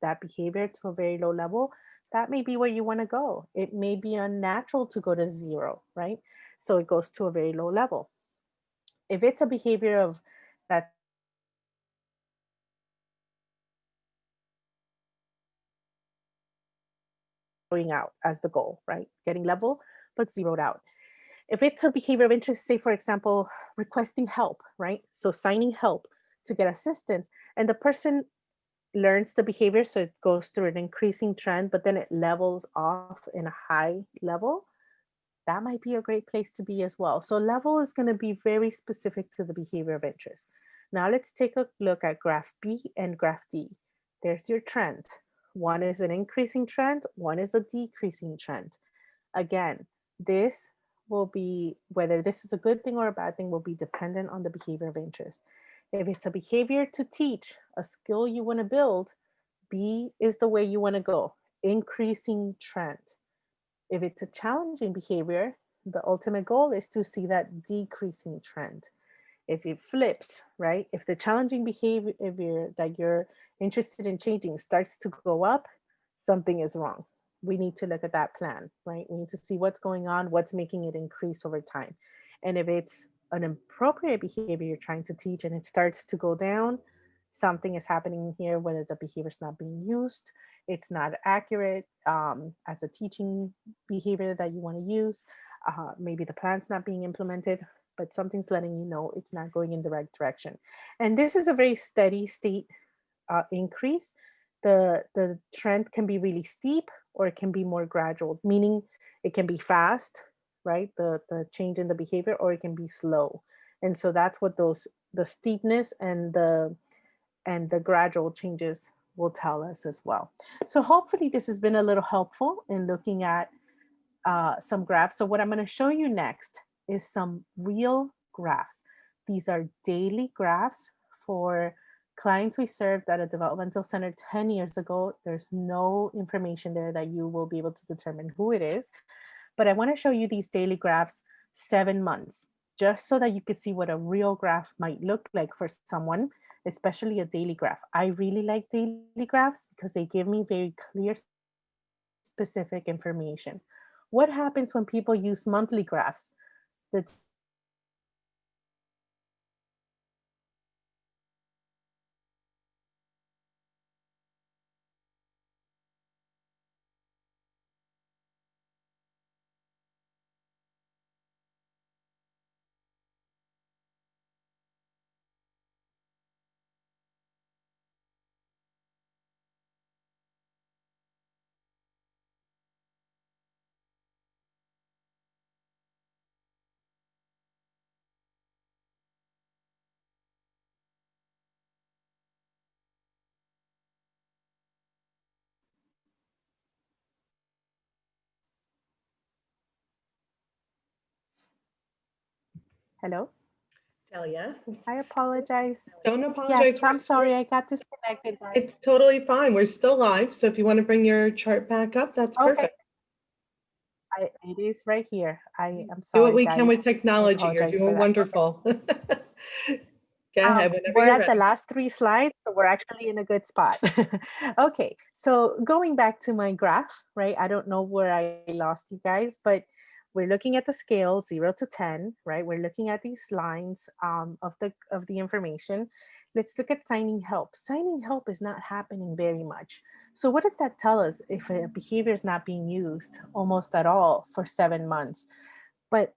that behavior to a very low level, that may be where you want to go. It may be unnatural to go to 0, right? So it goes to a very low level. If it's a behavior of that going out as the goal, right? Getting level, but zeroed out. If it's a behavior of interest, say, for example, requesting help, right? So signing help to get assistance, and the person learns the behavior, so it goes through an increasing trend, but then it levels off in a high level, that might be a great place to be as well. So level is going to be very specific to the behavior of interest. Now let's take a look at graph B and graph D. There's your trend. One is an increasing trend, one is a decreasing trend. Again, this will be, whether this is a good thing or a bad thing, will be dependent on the behavior of interest. If it's a behavior to teach, a skill you want to build, B is the way you want to go, increasing trend. If it's a challenging behavior, the ultimate goal is to see that decreasing trend. If it flips, right? If the challenging behavior that you're interested in changing starts to go up, something is wrong. We need to look at that plan, right? We need to see what's going on, what's making it increase over time. And if it's an appropriate behavior you're trying to teach and it starts to go down, something is happening here, whether the behavior is not being used, it's not accurate as a teaching behavior that you want to use. Maybe the plan's not being implemented, but something's letting you know it's not going in the right direction. And this is a very steady state increase. The trend can be really steep or it can be more gradual, meaning it can be fast, right? The change in the behavior, or it can be slow. And so that's what the steepness and the gradual changes will tell us as well. So hopefully this has been a little helpful in looking at some graphs. So what I'm going to show you next is some real graphs. These are daily graphs for clients we served at a developmental center 10 years ago. There's no information there that you will be able to determine who it is. But I want to show you these daily graphs 7 months, just so that you could see what a real graph might look like for someone, especially a daily graph. I really like daily graphs because they give me very clear, specific information. What happens when people use monthly graphs? The Hello? Delia. I apologize. Don't apologize. Yes, I'm sorry. I got disconnected, guys. It's totally fine. We're still live. So if you want to bring your chart back up, that's Okay. perfect. It is right here. I am Do what sorry, we can with guys. I technology. You're apologize for doing that. wonderful. Go ahead whenever We're you're at the ready. last 3 slides, so we're actually in a good spot. Okay, so going back to my graph, right? I don't know where I lost you guys, but we're looking at the scale 0 to 10, right? We're looking at these lines of the information. Let's look at signing help. Signing help is not happening very much. So what does that tell us if a behavior is not being used almost at all for 7 months? But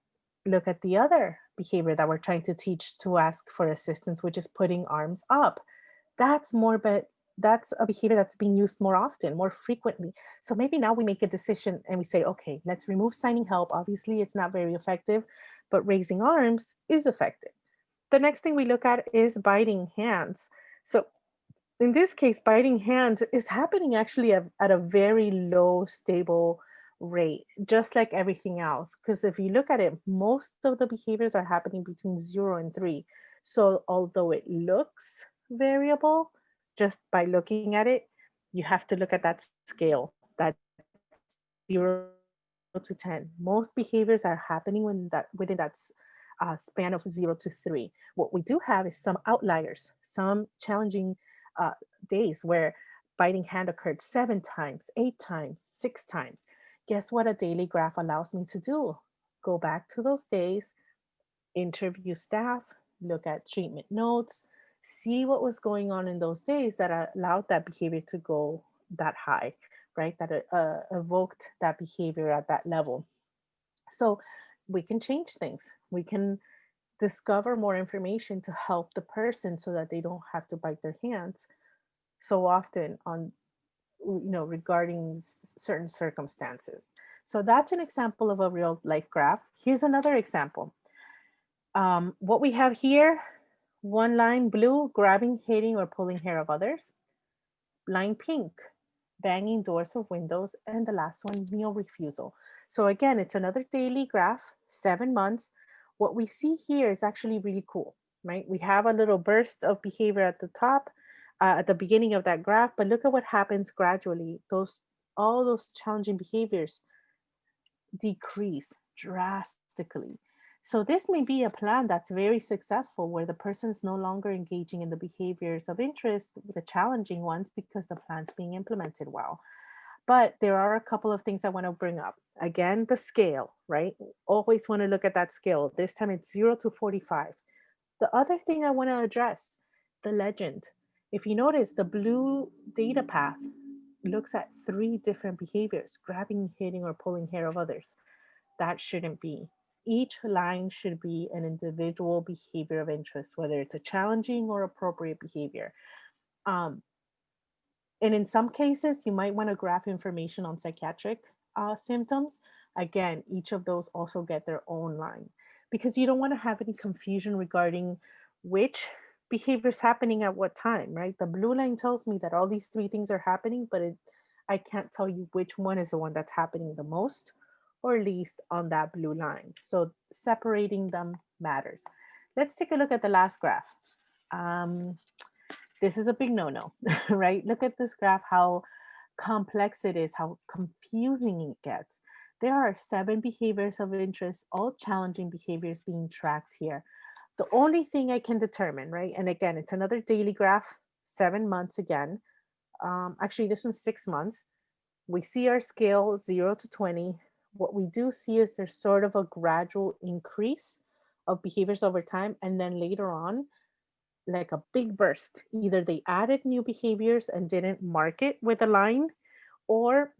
look at the other behavior that we're trying to teach to ask for assistance, which is putting arms up. That's more, but that's a behavior that's being used more often, more frequently. So maybe now we make a decision and we say, okay, let's remove signing help. Obviously, it's not very effective, but raising arms is effective. The next thing we look at is biting hands. So in this case, biting hands is happening actually at a very low, stable rate, just like everything else. Because if you look at it, most of the behaviors are happening between 0 and 3. So although it looks variable, just by looking at it, you have to look at that scale, that 0 to 10. Most behaviors are happening within that span of 0 to 3. What we do have is some outliers, some challenging uh, days where biting hand occurred 7 times, 8 times, 6 times. Guess what a daily graph allows me to do? Go back to those days, interview staff, look at treatment notes, see what was going on in those days that allowed that behavior to go that high, right? That evoked that behavior at that level. So we can change things. We can discover more information to help the person so that they don't have to bite their hands so often on regarding certain circumstances. So that's an example of a real life graph. Here's another example. What we have here, one line blue, grabbing, hitting, or pulling hair of others. Line pink, banging doors or windows. And the last one, meal refusal. So again, it's another daily graph, 7 months. What we see here is actually really cool, right? We have a little burst of behavior at the top, at the beginning of that graph, but look at what happens gradually. All those challenging behaviors decrease drastically. So this may be a plan that's very successful where the person is no longer engaging in the behaviors of interest, the challenging ones, because the plan's being implemented well. But there are a couple of things I want to bring up. Again, the scale, right? Always want to look at that scale. This time it's 0 to 45. The other thing I want to address, the legend. If you notice, the blue data path looks at 3 different behaviors: grabbing, hitting, or pulling hair of others. That shouldn't be. Each line should be an individual behavior of interest, whether it's a challenging or appropriate behavior. Um, and in some cases, you might want to graph information on psychiatric symptoms. Again, each of those also get their own line because you don't want to have any confusion regarding which behavior is happening at what time, right? The blue line tells me that all these 3 things are happening, but I can't tell you which one is the one that's happening the most or least on that blue line. So separating them matters. Let's take a look at the last graph. Um, this is a big no-no, right? Look at this graph, how complex it is, how confusing it gets. There are 7 behaviors of interest, all challenging behaviors being tracked here. The only thing I can determine, right? And again, it's another daily graph, 7 months again. Actually, this one's 6 months. We see our scale 0 to 20. What we do see is there's sort of a gradual increase of behaviors over time. And then later on, like a big burst. Either they added new behaviors and didn't mark it with a line, or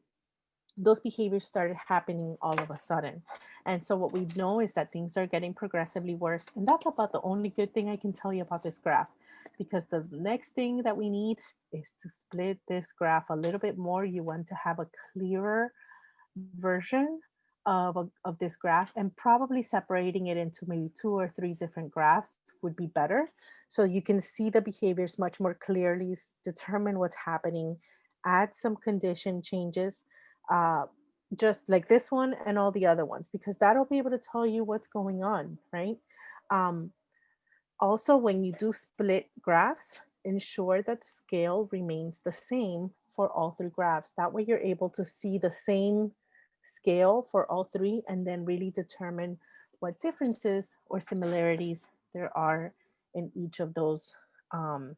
those behaviors started happening all of a sudden. And so what we know is that things are getting progressively worse. And that's about the only good thing I can tell you about this graph, because the next thing that we need is to split this graph a little bit more. You want to have a clearer version of this graph, and probably separating it into maybe 2 or 3 different graphs would be better. So you can see the behaviors much more clearly, determine what's happening, add some condition changes, uh, just like this one and all the other ones, because that'll be able to tell you what's going on, right? Um, Also, when you do split graphs, ensure that the scale remains the same for all three graphs. That way you're able to see the same scale for all three and then really determine what differences or similarities there are in each of those um,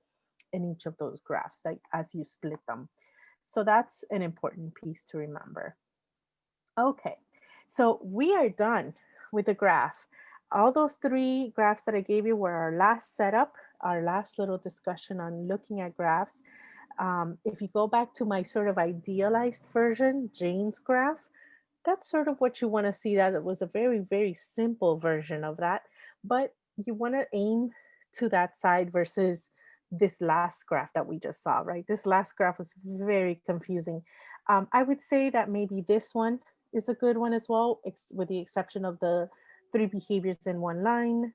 graphs, like as you split them. So that's an important piece to remember. Okay, so we are done with the graph. All those three graphs that I gave you were our last setup, our last little discussion on looking at graphs. If you go back to my sort of idealized version, Jane's graph, that's sort of what you want to see. That it was a very, very simple version of that, but you want to aim to that side versus this last graph that we just saw, right? This last graph was very confusing. I would say that maybe this one is a good one as well, with the exception of the three behaviors in one line.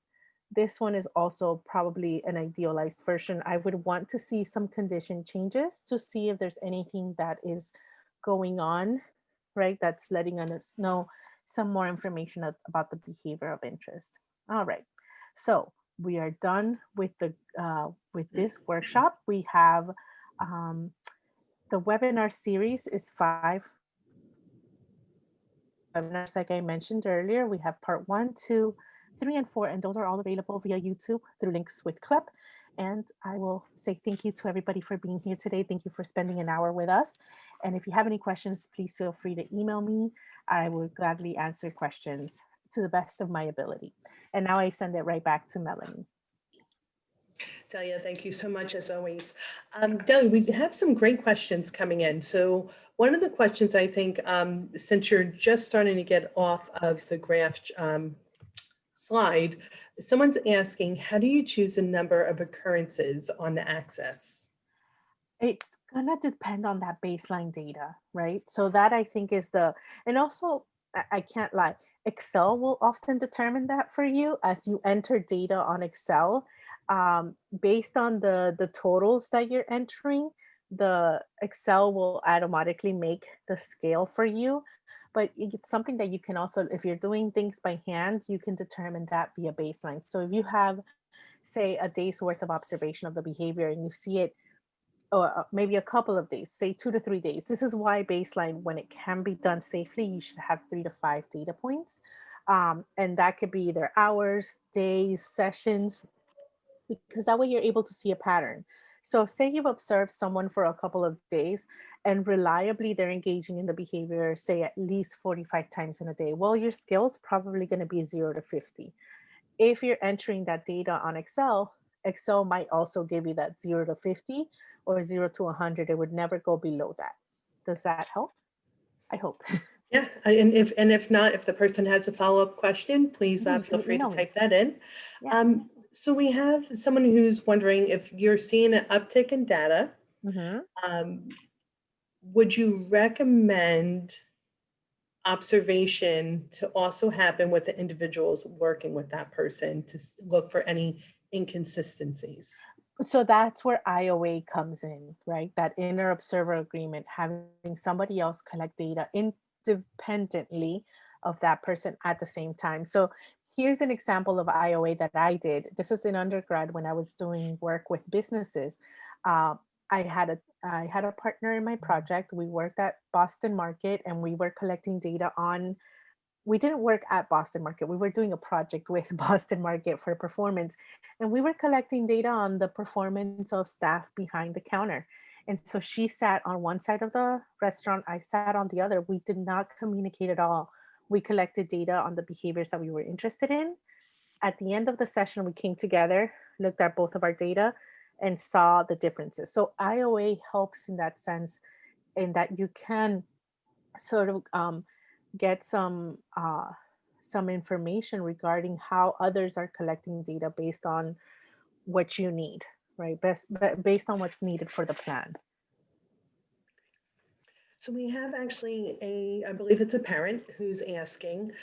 This one is also probably an idealized version. I would want to see some condition changes to see if there's anything that is going on, right? That's letting us know some more information about the behavior of interest. All right, so we are done with this workshop. We have um, the webinar series is 5 webinars, like I mentioned earlier. We have part 1, 2, 3, and 4, and those are all available via YouTube through links with CLEP. And I will say thank you to everybody for being here today. Thank you for spending an hour with us. And if you have any questions, please feel free to email me. I will gladly answer questions to the best of my ability. And now I send it right back to Melanie. Delia, thank you so much as always. Delia, we have some great questions coming in. So one of the questions I think, since you're just starting to get off of the graph slide, someone's asking, how do you choose the number of occurrences on the axis? It's gonna depend on that baseline data, right? So that I think is and also I can't lie, Excel will often determine that for you as you enter data on Excel. Based on the totals that you're entering, the Excel will automatically make the scale for you. But it's something that you can also, if you're doing things by hand, you can determine that via baseline. So if you have, say, a day's worth of observation of the behavior and you see it, or maybe a couple of days, say 2 to 3 days. This is why baseline, when it can be done safely, you should have 3 to 5 data points. And that could be either hours, days, sessions, because that way you're able to see a pattern. So say you've observed someone for a couple of days and reliably they're engaging in the behavior, say at least 45 times in a day. Well, your scale is probably going to be 0 to 50. If you're entering that data on Excel, Excel might also give you that 0 to 50 or 0 to 100. It would never go below that. Does that help? I hope. Yeah, and if not, if the person has a follow-up question, please You feel can free to email me. type that in. Yeah. So we have someone who's wondering if you're seeing an uptick in data. Mhm. Would you recommend observation to also happen with the individuals working with that person to look for any inconsistencies? So that's where IOA comes in, right? That inner observer agreement, having somebody else collect data independently of that person at the same time. So here's an example of IOA that I did. This is in undergrad when I was doing work with businesses. Uh, I had a partner in my project. We worked at Boston Market and we were collecting data on, we didn't work at Boston Market. We were doing a project with Boston Market for performance, and we were collecting data on the performance of staff behind the counter. And so she sat on one side of the restaurant, I sat on the other. We did not communicate at all. We collected data on the behaviors that we were interested in. At the end of the session, we came together, looked at both of our data, and saw the differences. So IOA helps in that sense, in that you can sort of get some information regarding how others are collecting data based on what you need, right? Based on what's needed for the plan. So we have actually I believe it's a parent who's asking,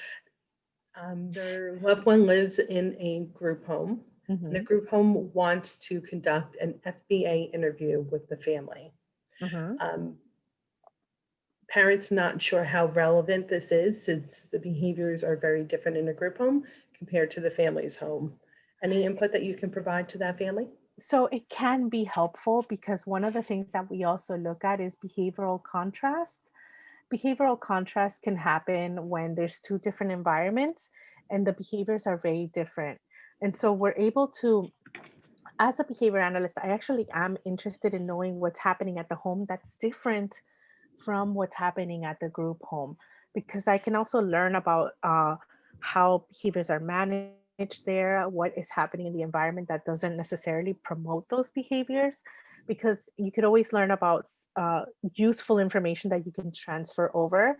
their loved one lives in a group home, and the Hmm. group home wants to conduct an FBA interview with the family. Hmm. Um, Parents not sure how relevant this is since the behaviors are very different in a group home compared to the family's home. Any input that you can provide to that family? So it can be helpful because one of the things that we also look at is behavioral contrast. Behavioral contrast can happen when there's two different environments and the behaviors are very different. And so we're able to, as a behavior analyst, I actually am interested in knowing what's happening at the home that's different from what's happening at the group home, because I can also learn about how behaviors are managed there, what is happening in the environment that doesn't necessarily promote those behaviors, because you could always learn about useful information that you can transfer over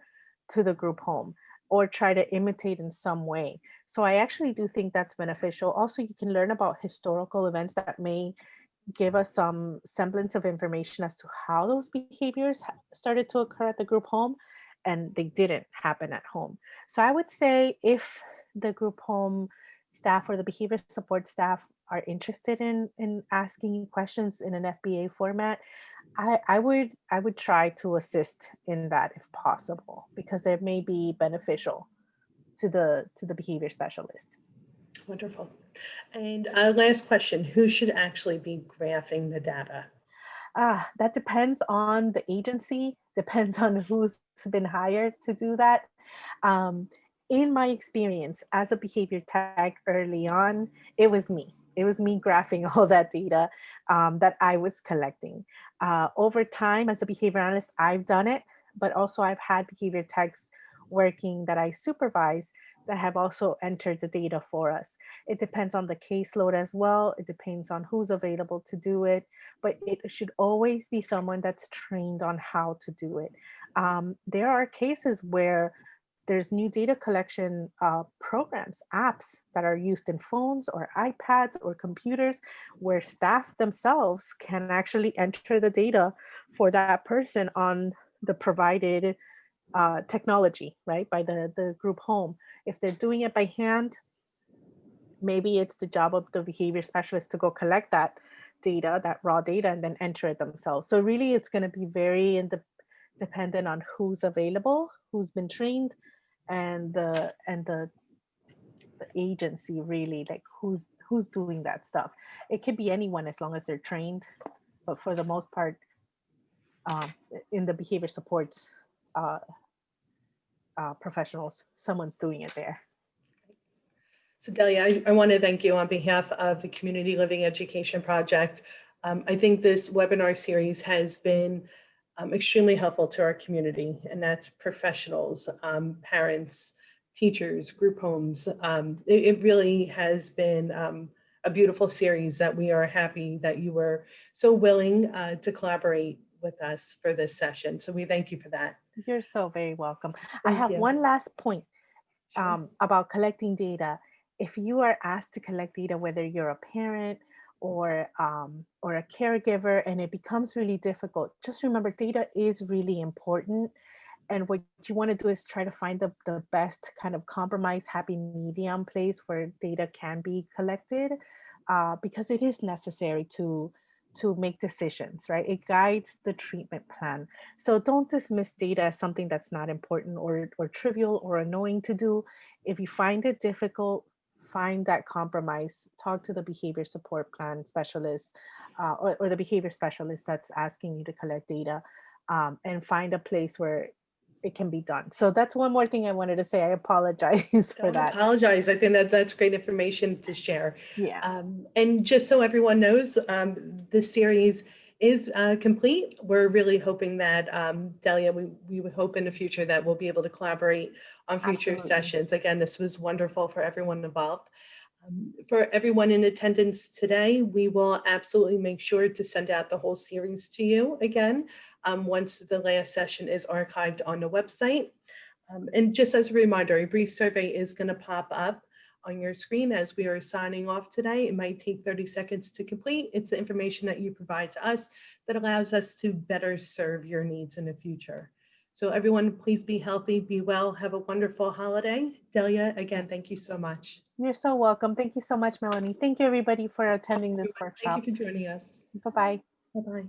to the group home or try to imitate in some way. So I actually do think that's beneficial. Also, you can learn about historical events that may give us some semblance of information as to how those behaviors started to occur at the group home and they didn't happen at home. So I would say if the group home staff or the behavior support staff are interested in asking you questions in an FBA format, I would try to assist in that if possible, because it may be beneficial to the behavior specialist. Wonderful. And last question, who should actually be graphing the data? That depends on the agency, depends on who's been hired to do that. Um, in my experience as a behavior tech early on, it was me. It was me graphing all that data that I was collecting. Over time, as a behavior analyst, I've done it, but also I've had behavior techs working that I supervise that have also entered the data for us. It depends on the caseload as well. It depends on who's available to do it, but it should always be someone that's trained on how to do it. There are cases where there's new data collection programs, apps that are used in phones or iPads or computers where staff themselves can actually enter the data for that person on the provided technology, right, by the group home. If they're doing it by hand, maybe it's the job of the behavior specialist to go collect that data, that raw data, and then enter it themselves. So really, it's going to be very dependent on who's available, who's been trained, and the agency really, like who's doing that stuff. It could be anyone as long as they're trained, but for the most part, um, in the behavior supports uh, professionals, someone's doing it there. So Delia, I want to thank you on behalf of the Community Living Education Project. I think this webinar series has been extremely helpful to our community, and that's professionals, parents, teachers, group homes. It really has been a beautiful series that we are happy that you were so willing to collaborate with us for this session. So we thank you for that. You're so very welcome. I Thank have you. one last point Sure. about collecting data. If you are asked to collect data, whether you're a parent or a caregiver, and it becomes really difficult, just remember data is really important. And what you want to do is try to find the best kind of compromise, happy medium place where data can be collected, because it is necessary to make decisions, right? It guides the treatment plan. So don't dismiss data as something that's not important or trivial or annoying to do. If you find it difficult, find that compromise. Talk to the behavior support plan specialist or the behavior specialist that's asking you to collect data, and find a place where it can be done. So that's one more thing I wanted to say. I apologize for Don't that. apologize. I think that that's great information to share. Yeah. And just so everyone knows, this series is complete. We're really hoping that, Delia, we would hope in the future that we'll be able to collaborate on future Absolutely. sessions. Again, this was wonderful for everyone involved. For everyone in attendance today, we will absolutely make sure to send out the whole series to you again once the last session is archived on the website. And just as a reminder, a brief survey is going to pop up on your screen as we are signing off today. It might take 30 seconds to complete. It's the information that you provide to us that allows us to better serve your needs in the future. So everyone, please be healthy, be well, have a wonderful holiday. Delia, again, thank you so much. You're so welcome. Thank you so much, Melanie. Thank you, everybody, for attending this Thank you workshop. for joining us. Bye-bye. Bye-bye.